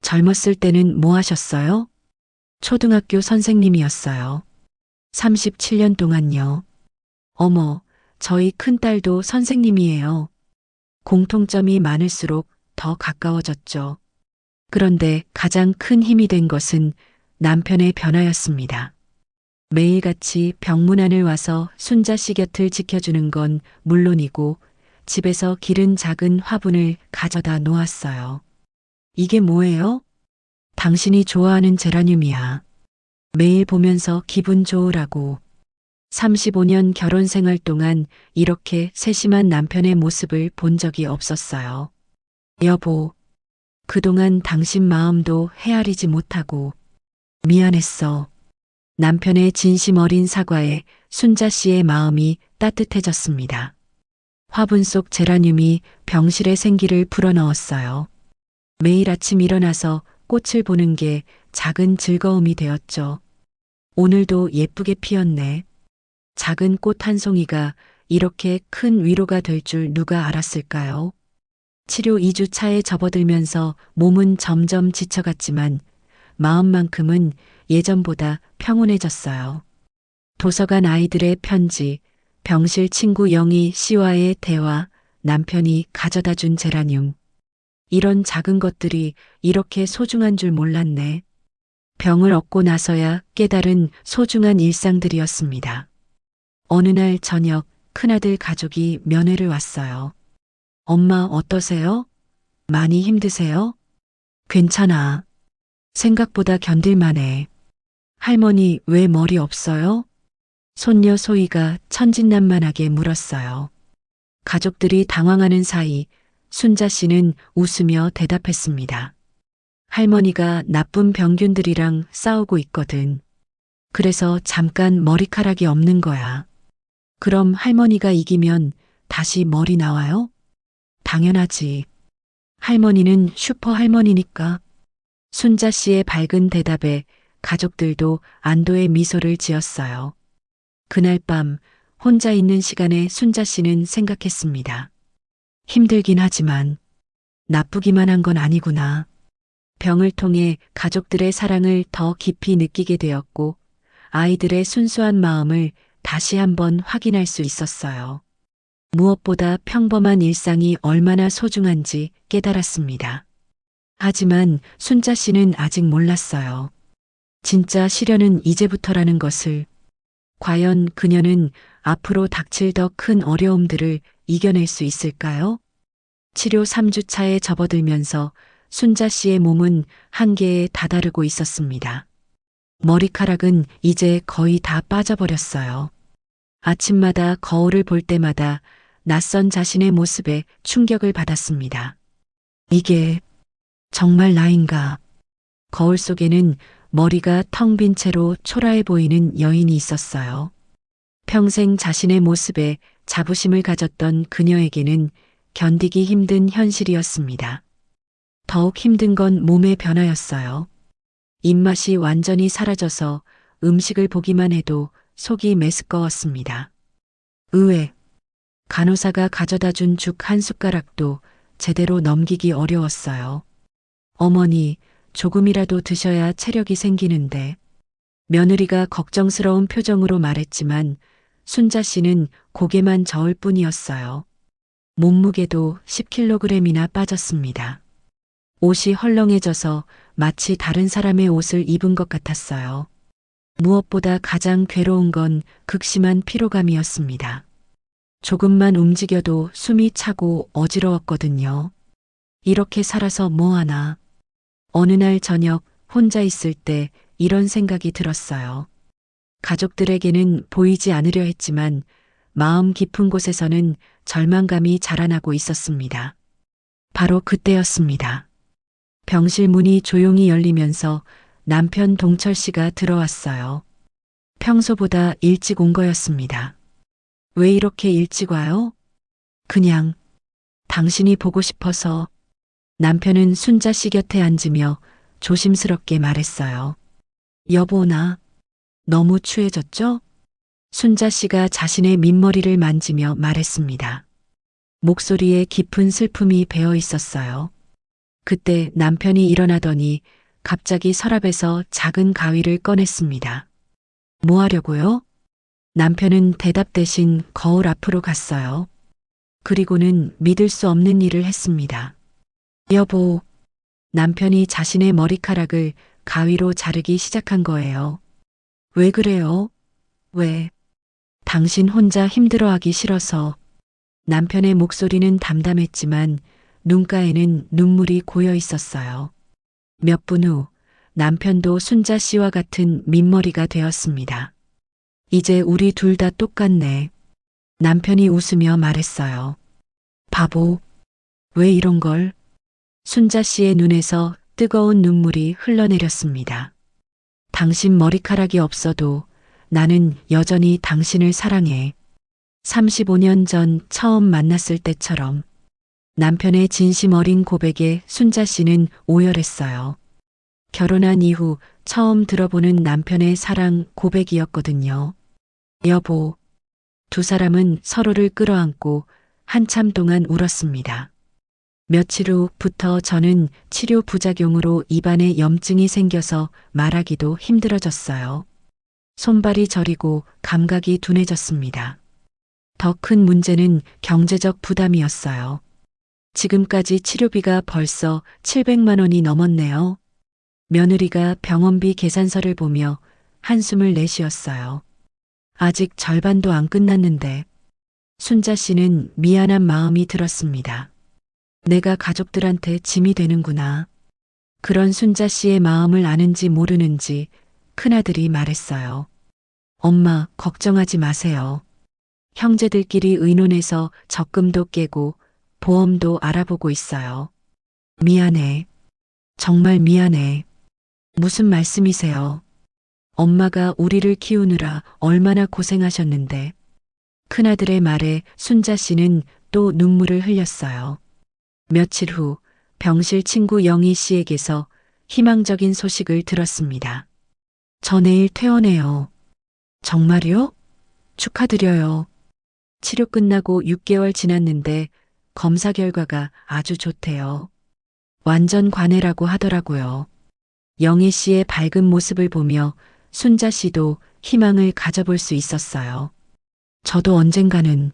젊었을 때는 뭐 하셨어요? 초등학교 선생님이었어요. 37년 동안요. 어머, 저희 큰딸도 선생님이에요. 공통점이 많을수록 더 가까워졌죠. 그런데 가장 큰 힘이 된 것은 남편의 변화였습니다. 매일같이 병문안을 와서 순자 씨 곁을 지켜주는 건 물론이고 집에서 기른 작은 화분을 가져다 놓았어요. 이게 뭐예요? 당신이 좋아하는 제라늄이야. 매일 보면서 기분 좋으라고. 35년 결혼 생활 동안 이렇게 세심한 남편의 모습을 본 적이 없었어요. 여보, 그동안 당신 마음도 헤아리지 못하고 미안했어. 남편의 진심 어린 사과에 순자 씨의 마음이 따뜻해졌습니다. 화분 속 제라늄이 병실의 생기를 불어넣었어요. 매일 아침 일어나서 꽃을 보는 게 작은 즐거움이 되었죠. 오늘도 예쁘게 피었네. 작은 꽃 한 송이가 이렇게 큰 위로가 될 줄 누가 알았을까요? 치료 2주 차에 접어들면서 몸은 점점 지쳐갔지만 마음만큼은 예전보다 평온해졌어요. 도서관 아이들의 편지, 병실 친구 영희 씨와의 대화, 남편이 가져다 준 제라늄. 이런 작은 것들이 이렇게 소중한 줄 몰랐네. 병을 얻고 나서야 깨달은 소중한 일상들이었습니다. 어느 날 저녁 큰아들 가족이 면회를 왔어요. 엄마 어떠세요? 많이 힘드세요? 괜찮아. 생각보다 견딜만해. 할머니 왜 머리 없어요? 손녀 소희가 천진난만하게 물었어요. 가족들이 당황하는 사이 순자 씨는 웃으며 대답했습니다. 할머니가 나쁜 병균들이랑 싸우고 있거든. 그래서 잠깐 머리카락이 없는 거야. 그럼 할머니가 이기면 다시 머리 나와요? 당연하지. 할머니는 슈퍼 할머니니까. 순자 씨의 밝은 대답에 가족들도 안도의 미소를 지었어요. 그날 밤 혼자 있는 시간에 순자 씨는 생각했습니다. 힘들긴 하지만 나쁘기만 한 건 아니구나. 병을 통해 가족들의 사랑을 더 깊이 느끼게 되었고 아이들의 순수한 마음을 다시 한번 확인할 수 있었어요. 무엇보다 평범한 일상이 얼마나 소중한지 깨달았습니다. 하지만 순자 씨는 아직 몰랐어요. 진짜 시련은 이제부터라는 것을. 과연 그녀는 앞으로 닥칠 더 큰 어려움들을 이겨낼 수 있을까요? 치료 3주 차에 접어들면서 순자 씨의 몸은 한계에 다다르고 있었습니다. 머리카락은 이제 거의 다 빠져버렸어요. 아침마다 거울을 볼 때마다 낯선 자신의 모습에 충격을 받았습니다. 이게 정말 나인가? 거울 속에는 머리가 텅 빈 채로 초라해 보이는 여인이 있었어요. 평생 자신의 모습에 자부심을 가졌던 그녀에게는 견디기 힘든 현실이었습니다. 더욱 힘든 건 몸의 변화였어요. 입맛이 완전히 사라져서 음식을 보기만 해도 속이 메스꺼웠습니다. 의외, 간호사가 가져다 준 죽 한 숟가락도 제대로 넘기기 어려웠어요. 어머니, 조금이라도 드셔야 체력이 생기는데. 며느리가 걱정스러운 표정으로 말했지만 순자 씨는 고개만 저을 뿐이었어요. 몸무게도 10kg이나 빠졌습니다. 옷이 헐렁해져서 마치 다른 사람의 옷을 입은 것 같았어요. 무엇보다 가장 괴로운 건 극심한 피로감이었습니다. 조금만 움직여도 숨이 차고 어지러웠거든요. 이렇게 살아서 뭐하나. 어느 날 저녁 혼자 있을 때 이런 생각이 들었어요. 가족들에게는 보이지 않으려 했지만 마음 깊은 곳에서는 절망감이 자라나고 있었습니다. 바로 그때였습니다. 병실 문이 조용히 열리면서 남편 동철 씨가 들어왔어요. 평소보다 일찍 온 거였습니다. 왜 이렇게 일찍 와요? 그냥 당신이 보고 싶어서. 남편은 순자 씨 곁에 앉으며 조심스럽게 말했어요. 여보, 나 너무 추해졌죠? 순자 씨가 자신의 민머리를 만지며 말했습니다. 목소리에 깊은 슬픔이 배어 있었어요. 그때 남편이 일어나더니 갑자기 서랍에서 작은 가위를 꺼냈습니다. 뭐 하려고요? 남편은 대답 대신 거울 앞으로 갔어요. 그리고는 믿을 수 없는 일을 했습니다. 여보, 남편이 자신의 머리카락을 가위로 자르기 시작한 거예요. 왜 그래요? 왜? 당신 혼자 힘들어하기 싫어서. 남편의 목소리는 담담했지만 눈가에는 눈물이 고여 있었어요. 몇 분 후 남편도 순자 씨와 같은 민머리가 되었습니다. 이제 우리 둘 다 똑같네. 남편이 웃으며 말했어요. 바보, 왜 이런 걸? 순자 씨의 눈에서 뜨거운 눈물이 흘러내렸습니다. 당신 머리카락이 없어도 나는 여전히 당신을 사랑해. 35년 전 처음 만났을 때처럼. 남편의 진심 어린 고백에 순자 씨는 오열했어요. 결혼한 이후 처음 들어보는 남편의 사랑 고백이었거든요. 여보. 두 사람은 서로를 끌어안고 한참 동안 울었습니다. 며칠 후부터 저는 치료 부작용으로 입안에 염증이 생겨서 말하기도 힘들어졌어요. 손발이 저리고 감각이 둔해졌습니다. 더 큰 문제는 경제적 부담이었어요. 지금까지 치료비가 벌써 700만 원이 넘었네요. 며느리가 병원비 계산서를 보며 한숨을 내쉬었어요. 아직 절반도 안 끝났는데. 순자 씨는 미안한 마음이 들었습니다. 내가 가족들한테 짐이 되는구나. 그런 순자 씨의 마음을 아는지 모르는지 큰아들이 말했어요. 엄마, 걱정하지 마세요. 형제들끼리 의논해서 적금도 깨고 보험도 알아보고 있어요. 미안해. 정말 미안해. 무슨 말씀이세요? 엄마가 우리를 키우느라 얼마나 고생하셨는데. 큰아들의 말에 순자 씨는 또 눈물을 흘렸어요. 며칠 후 병실 친구 영희 씨에게서 희망적인 소식을 들었습니다. 저 내일 퇴원해요. 정말요? 축하드려요. 치료 끝나고 6개월 지났는데 검사 결과가 아주 좋대요. 완전 관해라고 하더라고요. 영희 씨의 밝은 모습을 보며 순자 씨도 희망을 가져볼 수 있었어요. 저도 언젠가는.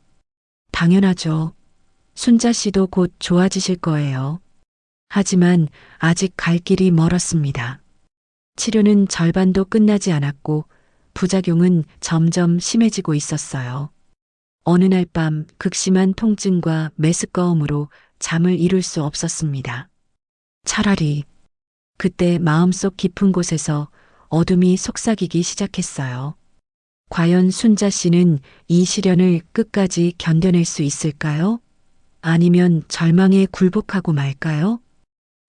당연하죠. 순자 씨도 곧 좋아지실 거예요. 하지만 아직 갈 길이 멀었습니다. 치료는 절반도 끝나지 않았고 부작용은 점점 심해지고 있었어요. 어느 날 밤 극심한 통증과 메스꺼움으로 잠을 이룰 수 없었습니다. 차라리 그때 마음속 깊은 곳에서 어둠이 속삭이기 시작했어요. 과연 순자 씨는 이 시련을 끝까지 견뎌낼 수 있을까요? 아니면 절망에 굴복하고 말까요?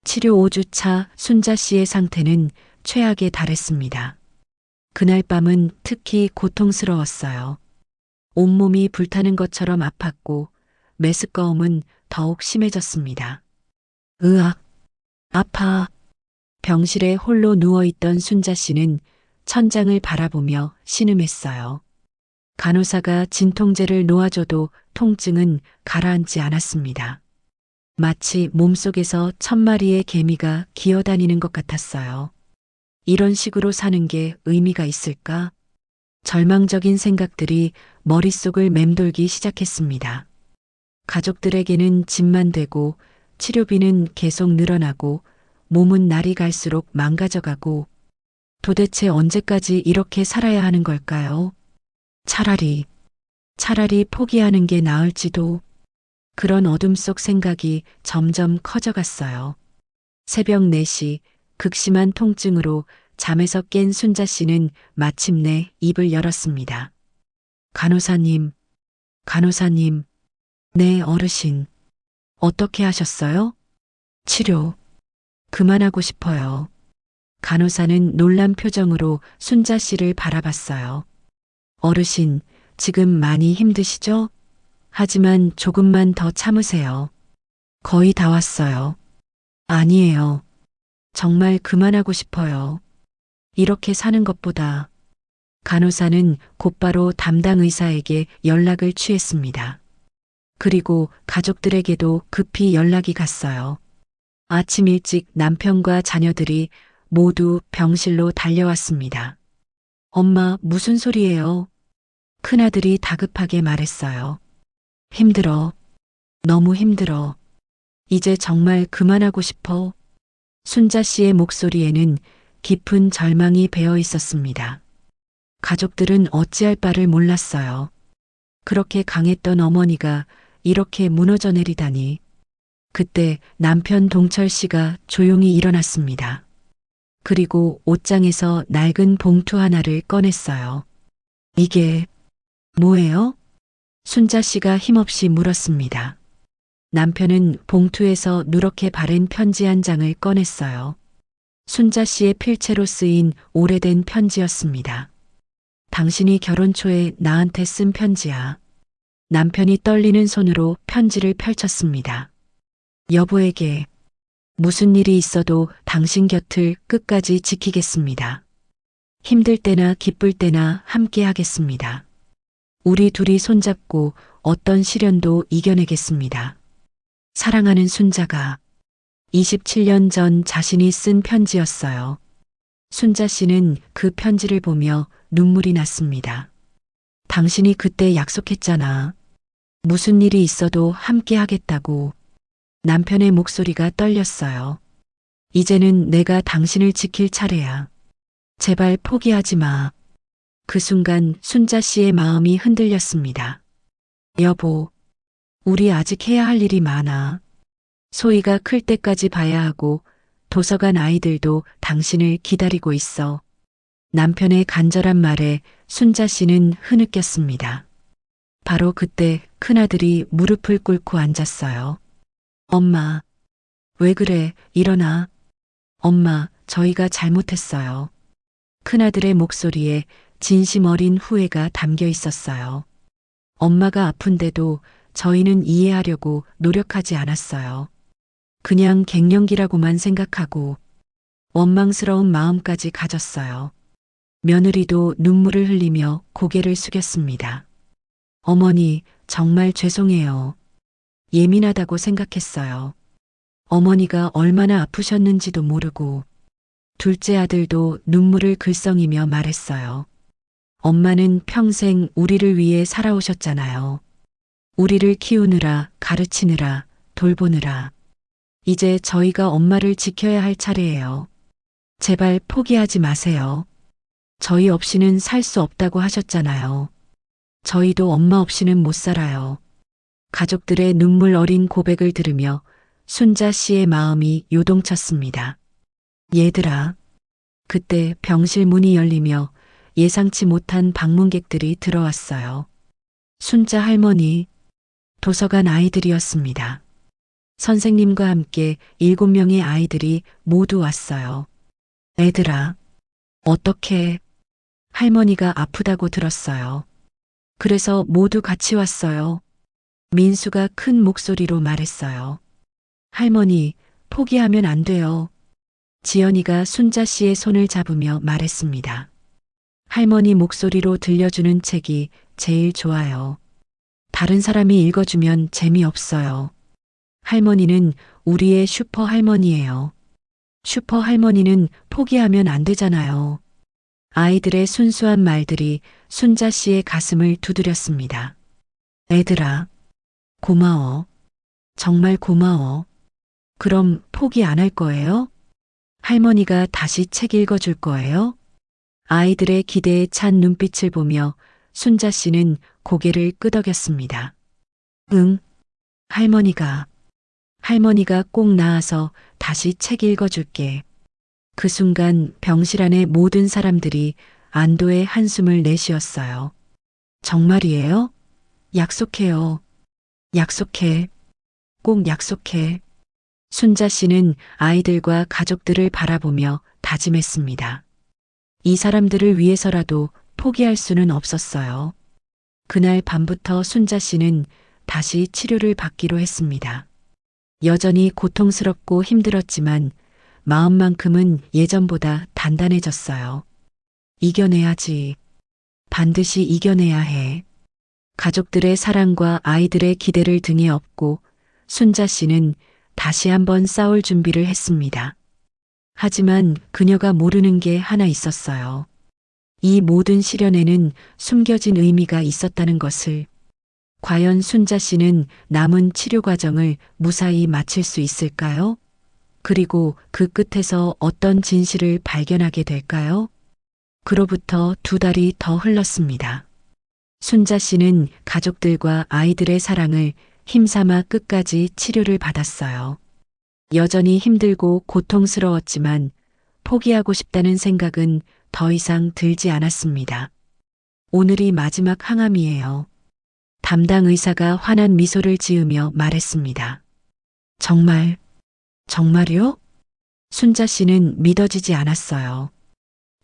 치료 5주차 순자 씨의 상태는 최악에 달했습니다. 그날 밤은 특히 고통스러웠어요. 온몸이 불타는 것처럼 아팠고 메스꺼움은 더욱 심해졌습니다. 으악, 아파. 병실에 홀로 누워있던 순자 씨는 천장을 바라보며 신음했어요. 간호사가 진통제를 놓아줘도 통증은 가라앉지 않았습니다. 마치 몸속에서 1000마리의 개미가 기어다니는 것 같았어요. 이런 식으로 사는 게 의미가 있을까? 절망적인 생각들이 머릿속을 맴돌기 시작했습니다. 가족들에게는 짐만 되고 치료비는 계속 늘어나고 몸은 날이 갈수록 망가져가고 도대체 언제까지 이렇게 살아야 하는 걸까요? 차라리 포기하는 게 나을지도. 그런 어둠 속 생각이 점점 커져갔어요. 새벽 4시 극심한 통증으로 잠에서 깬 순자 씨는 마침내 입을 열었습니다. 간호사님, 네 어르신. 어떻게 하셨어요? 치료. 그만하고 싶어요. 간호사는 놀란 표정으로 순자 씨를 바라봤어요. 어르신, 지금 많이 힘드시죠? 하지만 조금만 더 참으세요. 거의 다 왔어요. 아니에요. 정말 그만하고 싶어요. 이렇게 사는 것보다. 간호사는 곧바로 담당 의사에게 연락을 취했습니다. 그리고 가족들에게도 급히 연락이 갔어요. 아침 일찍 남편과 자녀들이 모두 병실로 달려왔습니다. 엄마, 무슨 소리예요? 큰아들이 다급하게 말했어요. 힘들어. 너무 힘들어. 이제 정말 그만하고 싶어. 순자 씨의 목소리에는 깊은 절망이 배어 있었습니다. 가족들은 어찌할 바를 몰랐어요. 그렇게 강했던 어머니가 이렇게 무너져 내리다니. 그때 남편 동철 씨가 조용히 일어났습니다. 그리고 옷장에서 낡은 봉투 하나를 꺼냈어요. 이게 뭐예요? 순자 씨가 힘없이 물었습니다. 남편은 봉투에서 누렇게 바른 편지 한 장을 꺼냈어요. 순자 씨의 필체로 쓰인 오래된 편지였습니다. 당신이 결혼 초에 나한테 쓴 편지야. 남편이 떨리는 손으로 편지를 펼쳤습니다. 여보에게 무슨 일이 있어도 당신 곁을 끝까지 지키겠습니다. 힘들 때나 기쁠 때나 함께 하겠습니다. 우리 둘이 손잡고 어떤 시련도 이겨내겠습니다. 사랑하는 순자가. 27년 전 자신이 쓴 편지였어요. 순자 씨는 그 편지를 보며 눈물이 났습니다. 당신이 그때 약속했잖아. 무슨 일이 있어도 함께 하겠다고. 남편의 목소리가 떨렸어요. 이제는 내가 당신을 지킬 차례야. 제발 포기하지 마. 그 순간 순자 씨의 마음이 흔들렸습니다. 여보, 우리 아직 해야 할 일이 많아. 소희가 클 때까지 봐야 하고 도서관 아이들도 당신을 기다리고 있어. 남편의 간절한 말에 순자 씨는 흐느꼈습니다. 바로 그때 큰아들이 무릎을 꿇고 앉았어요. 엄마, 왜 그래? 일어나. 엄마, 저희가 잘못했어요. 큰아들의 목소리에 진심 어린 후회가 담겨 있었어요. 엄마가 아픈데도 저희는 이해하려고 노력하지 않았어요. 그냥 갱년기라고만 생각하고 원망스러운 마음까지 가졌어요. 며느리도 눈물을 흘리며 고개를 숙였습니다. 어머니, 정말 죄송해요. 예민하다고 생각했어요. 어머니가 얼마나 아프셨는지도 모르고 둘째 아들도 눈물을 글썽이며 말했어요. 엄마는 평생 우리를 위해 살아오셨잖아요. 우리를 키우느라, 가르치느라, 돌보느라. 이제 저희가 엄마를 지켜야 할 차례예요. 제발 포기하지 마세요. 저희 없이는 살 수 없다고 하셨잖아요. 저희도 엄마 없이는 못 살아요. 가족들의 눈물 어린 고백을 들으며 순자 씨의 마음이 요동쳤습니다. 얘들아. 그때 병실 문이 열리며 예상치 못한 방문객들이 들어왔어요. 순자 할머니, 도서관 아이들이었습니다. 선생님과 함께 7명의 아이들이 모두 왔어요. 애들아, 어떻게? 할머니가 아프다고 들었어요. 그래서 모두 같이 왔어요. 민수가 큰 목소리로 말했어요. 할머니, 포기하면 안 돼요. 지연이가 순자 씨의 손을 잡으며 말했습니다. 할머니 목소리로 들려주는 책이 제일 좋아요. 다른 사람이 읽어주면 재미없어요. 할머니는 우리의 슈퍼 할머니예요. 슈퍼 할머니는 포기하면 안 되잖아요. 아이들의 순수한 말들이 순자 씨의 가슴을 두드렸습니다. 애들아, 고마워. 정말 고마워. 그럼 포기 안 할 거예요? 할머니가 다시 책 읽어줄 거예요? 아이들의 기대에 찬 눈빛을 보며 순자 씨는 고개를 끄덕였습니다. 응, 할머니가 꼭 나와서 다시 책 읽어줄게. 그 순간 병실 안의 모든 사람들이 안도의 한숨을 내쉬었어요. 정말이에요? 약속해요. 약속해. 꼭 약속해. 순자 씨는 아이들과 가족들을 바라보며 다짐했습니다. 이 사람들을 위해서라도 포기할 수는 없었어요. 그날 밤부터 순자 씨는 다시 치료를 받기로 했습니다. 여전히 고통스럽고 힘들었지만 마음만큼은 예전보다 단단해졌어요. 이겨내야지. 반드시 이겨내야 해. 가족들의 사랑과 아이들의 기대를 등에 업고 순자 씨는 다시 한번 싸울 준비를 했습니다. 하지만 그녀가 모르는 게 하나 있었어요. 이 모든 시련에는 숨겨진 의미가 있었다는 것을. 과연 순자 씨는 남은 치료 과정을 무사히 마칠 수 있을까요? 그리고 그 끝에서 어떤 진실을 발견하게 될까요? 그로부터 2달이 더 흘렀습니다. 순자 씨는 가족들과 아이들의 사랑을 힘삼아 끝까지 치료를 받았어요. 여전히 힘들고 고통스러웠지만 포기하고 싶다는 생각은 더 이상 들지 않았습니다. 오늘이 마지막 항암이에요. 담당 의사가 환한 미소를 지으며 말했습니다. 정말요? 순자 씨는 믿어지지 않았어요.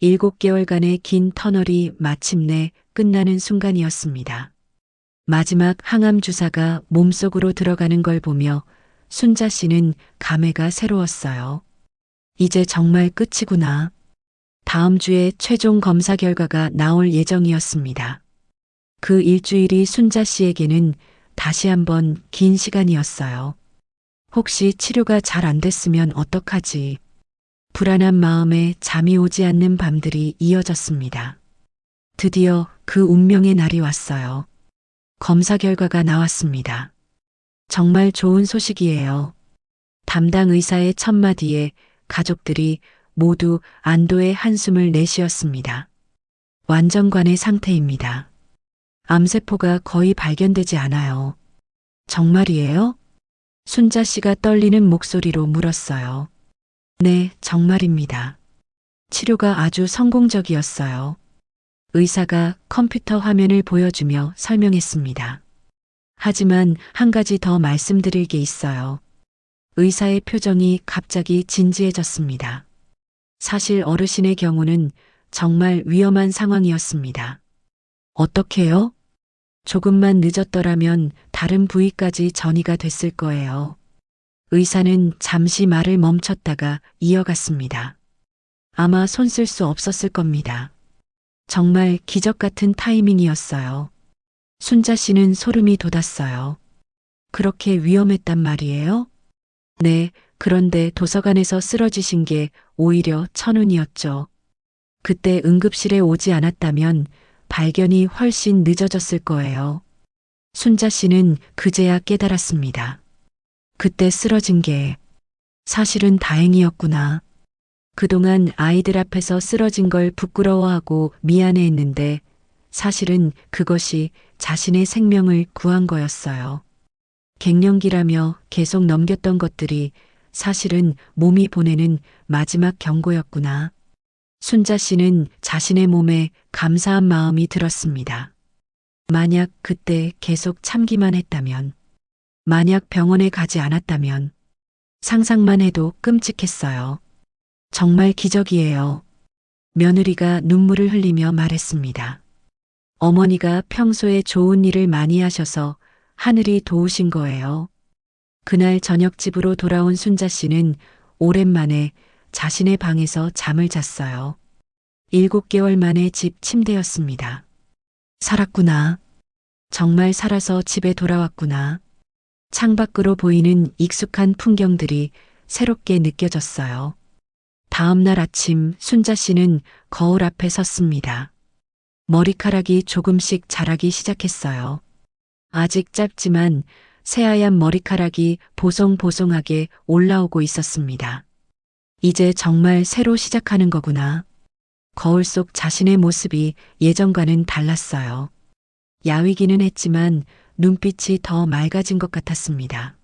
7개월간의 긴 터널이 마침내 끝나는 순간이었습니다. 마지막 항암 주사가 몸속으로 들어가는 걸 보며 순자 씨는 감회가 새로웠어요. 이제 정말 끝이구나. 다음 주에 최종 검사 결과가 나올 예정이었습니다. 그 일주일이 순자 씨에게는 다시 한번 긴 시간이었어요. 혹시 치료가 잘 안 됐으면 어떡하지? 불안한 마음에 잠이 오지 않는 밤들이 이어졌습니다. 드디어 그 운명의 날이 왔어요. 검사 결과가 나왔습니다. 정말 좋은 소식이에요. 담당 의사의 첫마디에 가족들이 모두 안도의 한숨을 내쉬었습니다. 완전관의 상태입니다. 암세포가 거의 발견되지 않아요. 정말이에요? 순자 씨가 떨리는 목소리로 물었어요. 네, 정말입니다. 치료가 아주 성공적이었어요. 의사가 컴퓨터 화면을 보여주며 설명했습니다. 하지만 한 가지 더 말씀드릴 게 있어요. 의사의 표정이 갑자기 진지해졌습니다. 사실 어르신의 경우는 정말 위험한 상황이었습니다. 어떻게요? 조금만 늦었더라면 다른 부위까지 전이가 됐을 거예요. 의사는 잠시 말을 멈췄다가 이어갔습니다. 아마 손 쓸 수 없었을 겁니다. 정말 기적 같은 타이밍이었어요. 순자 씨는 소름이 돋았어요. 그렇게 위험했단 말이에요? 네, 그런데 도서관에서 쓰러지신 게 오히려 천운이었죠. 그때 응급실에 오지 않았다면 발견이 훨씬 늦어졌을 거예요. 순자 씨는 그제야 깨달았습니다. 그때 쓰러진 게 사실은 다행이었구나. 그동안 아이들 앞에서 쓰러진 걸 부끄러워하고 미안해했는데 사실은 그것이 자신의 생명을 구한 거였어요. 갱년기라며 계속 넘겼던 것들이 사실은 몸이 보내는 마지막 경고였구나. 순자 씨는 자신의 몸에 감사한 마음이 들었습니다. 만약 그때 계속 참기만 했다면, 만약 병원에 가지 않았다면, 상상만 해도 끔찍했어요. 정말 기적이에요. 며느리가 눈물을 흘리며 말했습니다. 어머니가 평소에 좋은 일을 많이 하셔서 하늘이 도우신 거예요. 그날 저녁 집으로 돌아온 순자 씨는 오랜만에 자신의 방에서 잠을 잤어요. 7개월 만에 집 침대였습니다. 살았구나. 정말 살아서 집에 돌아왔구나. 창밖으로 보이는 익숙한 풍경들이 새롭게 느껴졌어요. 다음 날 아침 순자 씨는 거울 앞에 섰습니다. 머리카락이 조금씩 자라기 시작했어요. 아직 짧지만 새하얀 머리카락이 보송보송하게 올라오고 있었습니다. 이제 정말 새로 시작하는 거구나. 거울 속 자신의 모습이 예전과는 달랐어요. 야위기는 했지만 눈빛이 더 맑아진 것 같았습니다.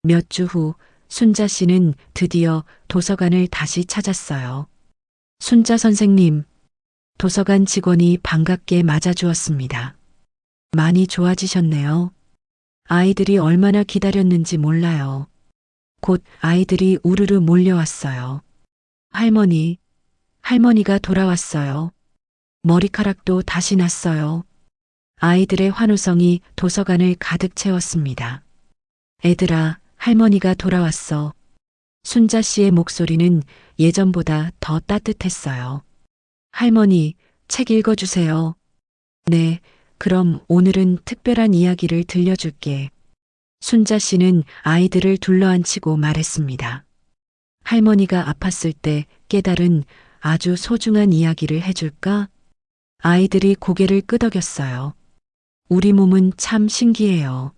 몇 주 후 순자 씨는 드디어 도서관을 다시 찾았어요. 순자 선생님, 도서관 직원이 반갑게 맞아주었습니다. 많이 좋아지셨네요. 아이들이 얼마나 기다렸는지 몰라요. 곧 아이들이 우르르 몰려왔어요. 할머니가 돌아왔어요. 머리카락도 다시 났어요. 아이들의 환호성이 도서관을 가득 채웠습니다. 애들아, 할머니가 돌아왔어. 순자 씨의 목소리는 예전보다 더 따뜻했어요. 할머니, 책 읽어주세요. 네, 그럼 오늘은 특별한 이야기를 들려줄게. 순자 씨는 아이들을 둘러앉히고 말했습니다. 할머니가 아팠을 때 깨달은 아주 소중한 이야기를 해줄까? 아이들이 고개를 끄덕였어요. 우리 몸은 참 신기해요.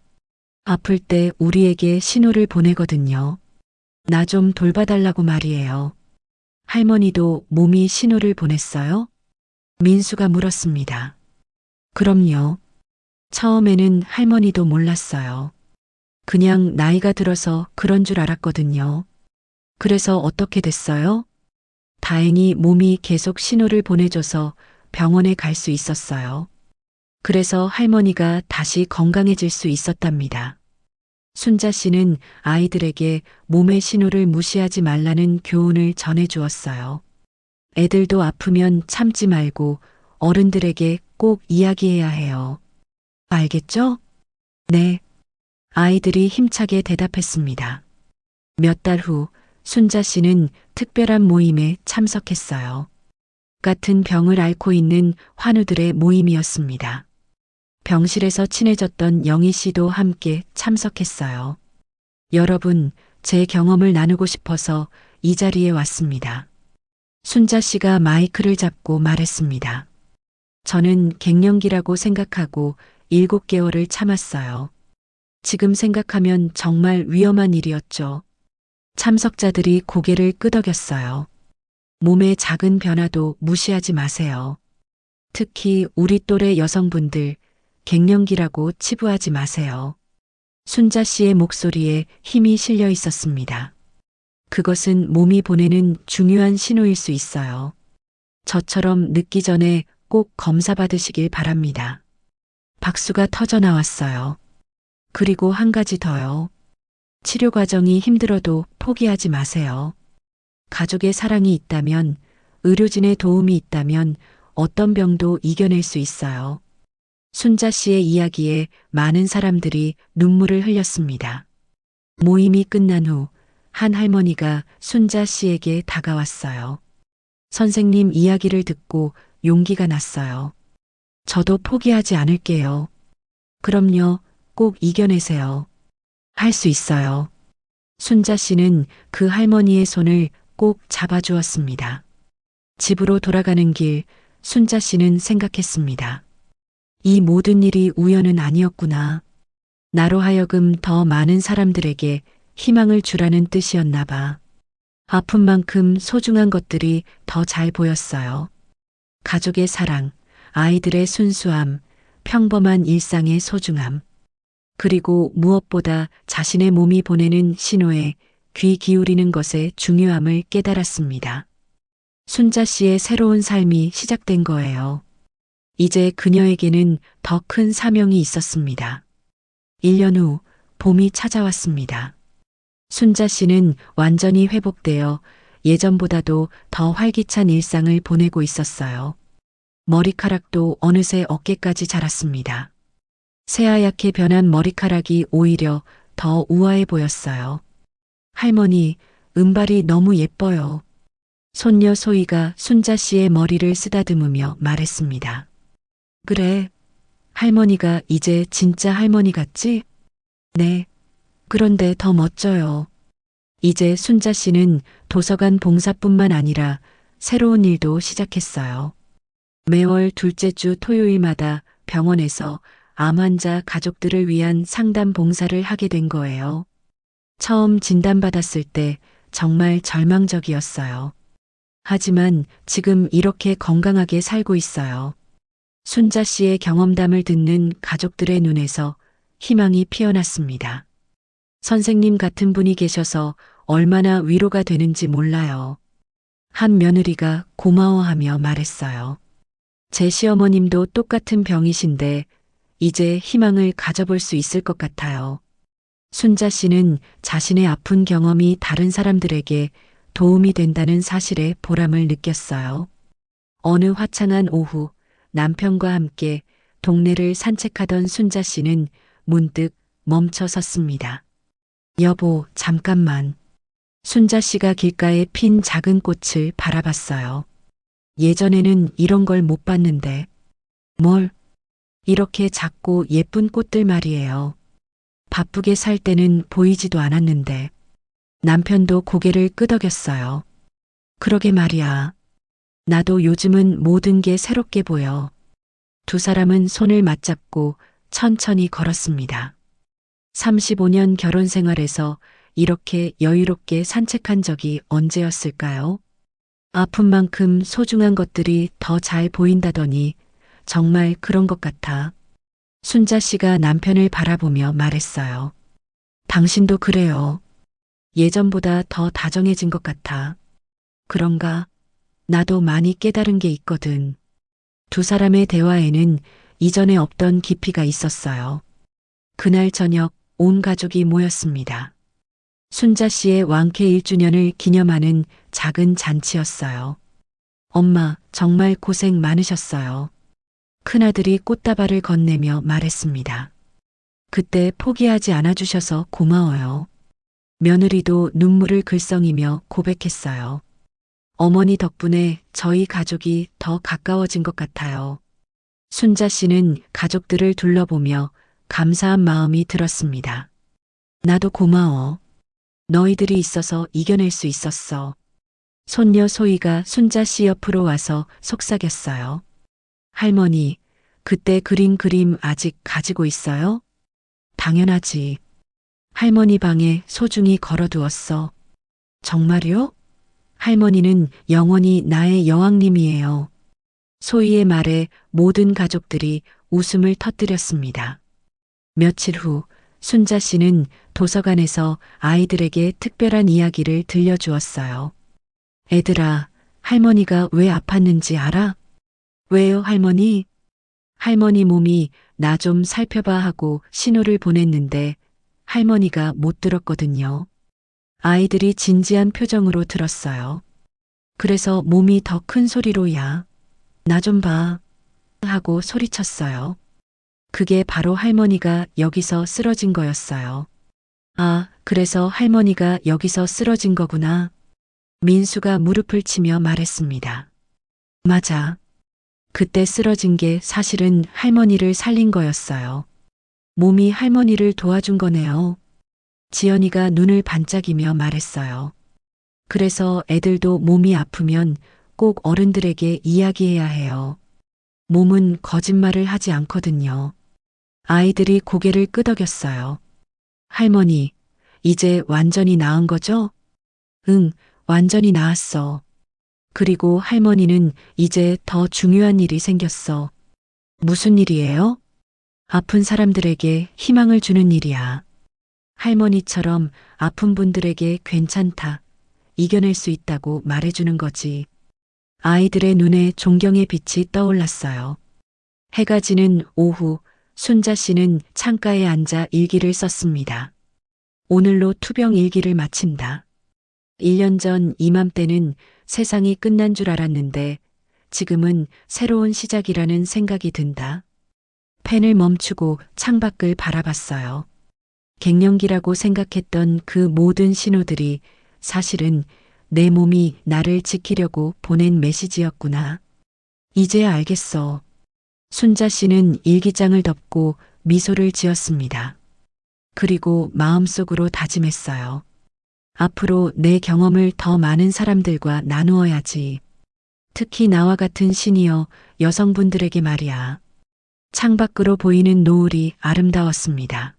아플 때 우리에게 신호를 보내거든요. 나 좀 돌봐달라고 말이에요. 할머니도 몸이 신호를 보냈어요? 민수가 물었습니다. 그럼요. 처음에는 할머니도 몰랐어요. 그냥 나이가 들어서 그런 줄 알았거든요. 그래서 어떻게 됐어요? 다행히 몸이 계속 신호를 보내줘서 병원에 갈 수 있었어요. 그래서 할머니가 다시 건강해질 수 있었답니다. 순자 씨는 아이들에게 몸의 신호를 무시하지 말라는 교훈을 전해주었어요. 애들도 아프면 참지 말고 어른들에게 꼭 이야기해야 해요. 알겠죠? 네. 아이들이 힘차게 대답했습니다. 몇 달 후 순자 씨는 특별한 모임에 참석했어요. 같은 병을 앓고 있는 환우들의 모임이었습니다. 병실에서 친해졌던 영희 씨도 함께 참석했어요. 여러분, 제 경험을 나누고 싶어서 이 자리에 왔습니다. 순자 씨가 마이크를 잡고 말했습니다. 저는 갱년기라고 생각하고 7개월을 참았어요. 지금 생각하면 정말 위험한 일이었죠. 참석자들이 고개를 끄덕였어요. 몸의 작은 변화도 무시하지 마세요. 특히 우리 또래 여성분들, 갱년기라고 치부하지 마세요. 순자 씨의 목소리에 힘이 실려 있었습니다. 그것은 몸이 보내는 중요한 신호일 수 있어요. 저처럼 늦기 전에 꼭 검사 받으시길 바랍니다. 박수가 터져 나왔어요. 그리고 한 가지 더요. 치료 과정이 힘들어도 포기하지 마세요. 가족의 사랑이 있다면 의료진의 도움이 있다면 어떤 병도 이겨낼 수 있어요. 순자 씨의 이야기에 많은 사람들이 눈물을 흘렸습니다. 모임이 끝난 후 한 할머니가 순자 씨에게 다가왔어요. 선생님 이야기를 듣고 용기가 났어요. 저도 포기하지 않을게요. 그럼요, 꼭 이겨내세요. 할 수 있어요. 순자 씨는 그 할머니의 손을 꼭 잡아주었습니다. 집으로 돌아가는 길, 순자 씨는 생각했습니다. 이 모든 일이 우연은 아니었구나. 나로 하여금 더 많은 사람들에게 희망을 주라는 뜻이었나 봐. 아픈 만큼 소중한 것들이 더 잘 보였어요. 가족의 사랑, 아이들의 순수함, 평범한 일상의 소중함. 그리고 무엇보다 자신의 몸이 보내는 신호에 귀 기울이는 것의 중요함을 깨달았습니다. 순자 씨의 새로운 삶이 시작된 거예요. 이제 그녀에게는 더 큰 사명이 있었습니다. 1년 후 봄이 찾아왔습니다. 순자 씨는 완전히 회복되어 예전보다도 더 활기찬 일상을 보내고 있었어요. 머리카락도 어느새 어깨까지 자랐습니다. 새하얗게 변한 머리카락이 오히려 더 우아해 보였어요. 할머니, 은발이 너무 예뻐요. 손녀 소희가 순자 씨의 머리를 쓰다듬으며 말했습니다. 그래, 할머니가 이제 진짜 할머니 같지? 네. 그런데 더 멋져요. 이제 순자 씨는 도서관 봉사뿐만 아니라 새로운 일도 시작했어요. 매월 둘째 주 토요일마다 병원에서 암 환자 가족들을 위한 상담 봉사를 하게 된 거예요. 처음 진단받았을 때 정말 절망적이었어요. 하지만 지금 이렇게 건강하게 살고 있어요. 순자 씨의 경험담을 듣는 가족들의 눈에서 희망이 피어났습니다. 선생님 같은 분이 계셔서 얼마나 위로가 되는지 몰라요. 한 며느리가 고마워하며 말했어요. 제 시어머님도 똑같은 병이신데 이제 희망을 가져볼 수 있을 것 같아요. 순자 씨는 자신의 아픈 경험이 다른 사람들에게 도움이 된다는 사실에 보람을 느꼈어요. 어느 화창한 오후 남편과 함께 동네를 산책하던 순자 씨는 문득 멈춰 섰습니다. 여보, 잠깐만. 순자 씨가 길가에 핀 작은 꽃을 바라봤어요. 예전에는 이런 걸 못 봤는데. 뭘? 이렇게 작고 예쁜 꽃들 말이에요. 바쁘게 살 때는 보이지도 않았는데. 남편도 고개를 끄덕였어요. 그러게 말이야. 나도 요즘은 모든 게 새롭게 보여. 두 사람은 손을 맞잡고 천천히 걸었습니다. 35년 결혼 생활에서 이렇게 여유롭게 산책한 적이 언제였을까요? 아픈 만큼 소중한 것들이 더 잘 보인다더니 정말 그런 것 같아. 순자 씨가 남편을 바라보며 말했어요. 당신도 그래요. 예전보다 더 다정해진 것 같아. 그런가? 나도 많이 깨달은 게 있거든. 두 사람의 대화에는 이전에 없던 깊이가 있었어요. 그날 저녁 온 가족이 모였습니다. 순자 씨의 왕쾌 1주년을 기념하는 작은 잔치였어요. 엄마, 정말 고생 많으셨어요. 큰아들이 꽃다발을 건네며 말했습니다. 그때 포기하지 않아주셔서 고마워요. 며느리도 눈물을 글썽이며 고백했어요. 어머니 덕분에 저희 가족이 더 가까워진 것 같아요. 순자 씨는 가족들을 둘러보며 감사한 마음이 들었습니다. 나도 고마워. 너희들이 있어서 이겨낼 수 있었어. 손녀 소희가 순자 씨 옆으로 와서 속삭였어요. 할머니, 그때 그린 그림 아직 가지고 있어요? 당연하지. 할머니 방에 소중히 걸어두었어. 정말요? 할머니는 영원히 나의 여왕님이에요. 소희의 말에 모든 가족들이 웃음을 터뜨렸습니다. 며칠 후 순자 씨는 도서관에서 아이들에게 특별한 이야기를 들려주었어요. 애들아, 할머니가 왜 아팠는지 알아? 왜요, 할머니? 할머니 몸이 나 좀 살펴봐 하고 신호를 보냈는데 할머니가 못 들었거든요. 아이들이 진지한 표정으로 들었어요. 그래서 몸이 더 큰 소리로 야, 나 좀 봐. 하고 소리쳤어요. 그게 바로 할머니가 여기서 쓰러진 거였어요. 아, 그래서 할머니가 여기서 쓰러진 거구나. 민수가 무릎을 치며 말했습니다. 맞아. 그때 쓰러진 게 사실은 할머니를 살린 거였어요. 몸이 할머니를 도와준 거네요. 지연이가 눈을 반짝이며 말했어요. 그래서 애들도 몸이 아프면 꼭 어른들에게 이야기해야 해요. 몸은 거짓말을 하지 않거든요. 아이들이 고개를 끄덕였어요. 할머니, 이제 완전히 나은 거죠? 응, 완전히 나았어. 그리고 할머니는 이제 더 중요한 일이 생겼어. 무슨 일이에요? 아픈 사람들에게 희망을 주는 일이야. 할머니처럼 아픈 분들에게 괜찮다, 이겨낼 수 있다고 말해주는 거지. 아이들의 눈에 존경의 빛이 떠올랐어요. 해가 지는 오후, 순자 씨는 창가에 앉아 일기를 썼습니다. 오늘로 투병 일기를 마친다. 1년 전 이맘때는 세상이 끝난 줄 알았는데 지금은 새로운 시작이라는 생각이 든다. 펜을 멈추고 창밖을 바라봤어요. 갱년기라고 생각했던 그 모든 신호들이 사실은 내 몸이 나를 지키려고 보낸 메시지였구나. 이제야 알겠어. 순자 씨는 일기장을 덮고 미소를 지었습니다. 그리고 마음속으로 다짐했어요. 앞으로 내 경험을 더 많은 사람들과 나누어야지. 특히 나와 같은 시니어 여성분들에게 말이야. 창밖으로 보이는 노을이 아름다웠습니다.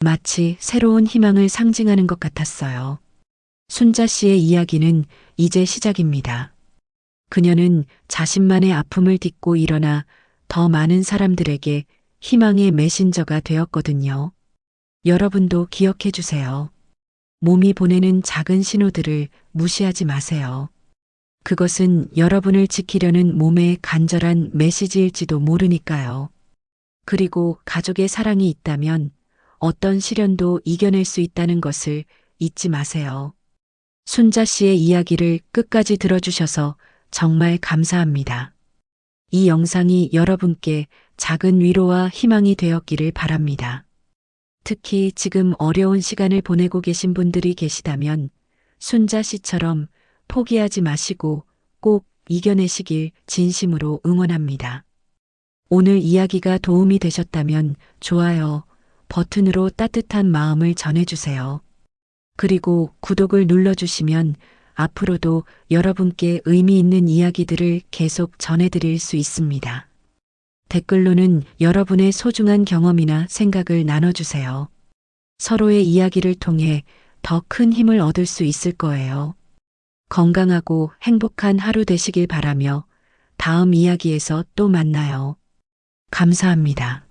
마치 새로운 희망을 상징하는 것 같았어요. 순자 씨의 이야기는 이제 시작입니다. 그녀는 자신만의 아픔을 딛고 일어나 더 많은 사람들에게 희망의 메신저가 되었거든요. 여러분도 기억해 주세요. 몸이 보내는 작은 신호들을 무시하지 마세요. 그것은 여러분을 지키려는 몸의 간절한 메시지일지도 모르니까요. 그리고 가족의 사랑이 있다면 어떤 시련도 이겨낼 수 있다는 것을 잊지 마세요. 순자 씨의 이야기를 끝까지 들어주셔서 정말 감사합니다. 이 영상이 여러분께 작은 위로와 희망이 되었기를 바랍니다. 특히 지금 어려운 시간을 보내고 계신 분들이 계시다면 순자 씨처럼 포기하지 마시고 꼭 이겨내시길 진심으로 응원합니다. 오늘 이야기가 도움이 되셨다면 좋아요 버튼으로 따뜻한 마음을 전해주세요. 그리고 구독을 눌러주시면 앞으로도 여러분께 의미 있는 이야기들을 계속 전해드릴 수 있습니다. 댓글로는 여러분의 소중한 경험이나 생각을 나눠주세요. 서로의 이야기를 통해 더 큰 힘을 얻을 수 있을 거예요. 건강하고 행복한 하루 되시길 바라며 다음 이야기에서 또 만나요. 감사합니다.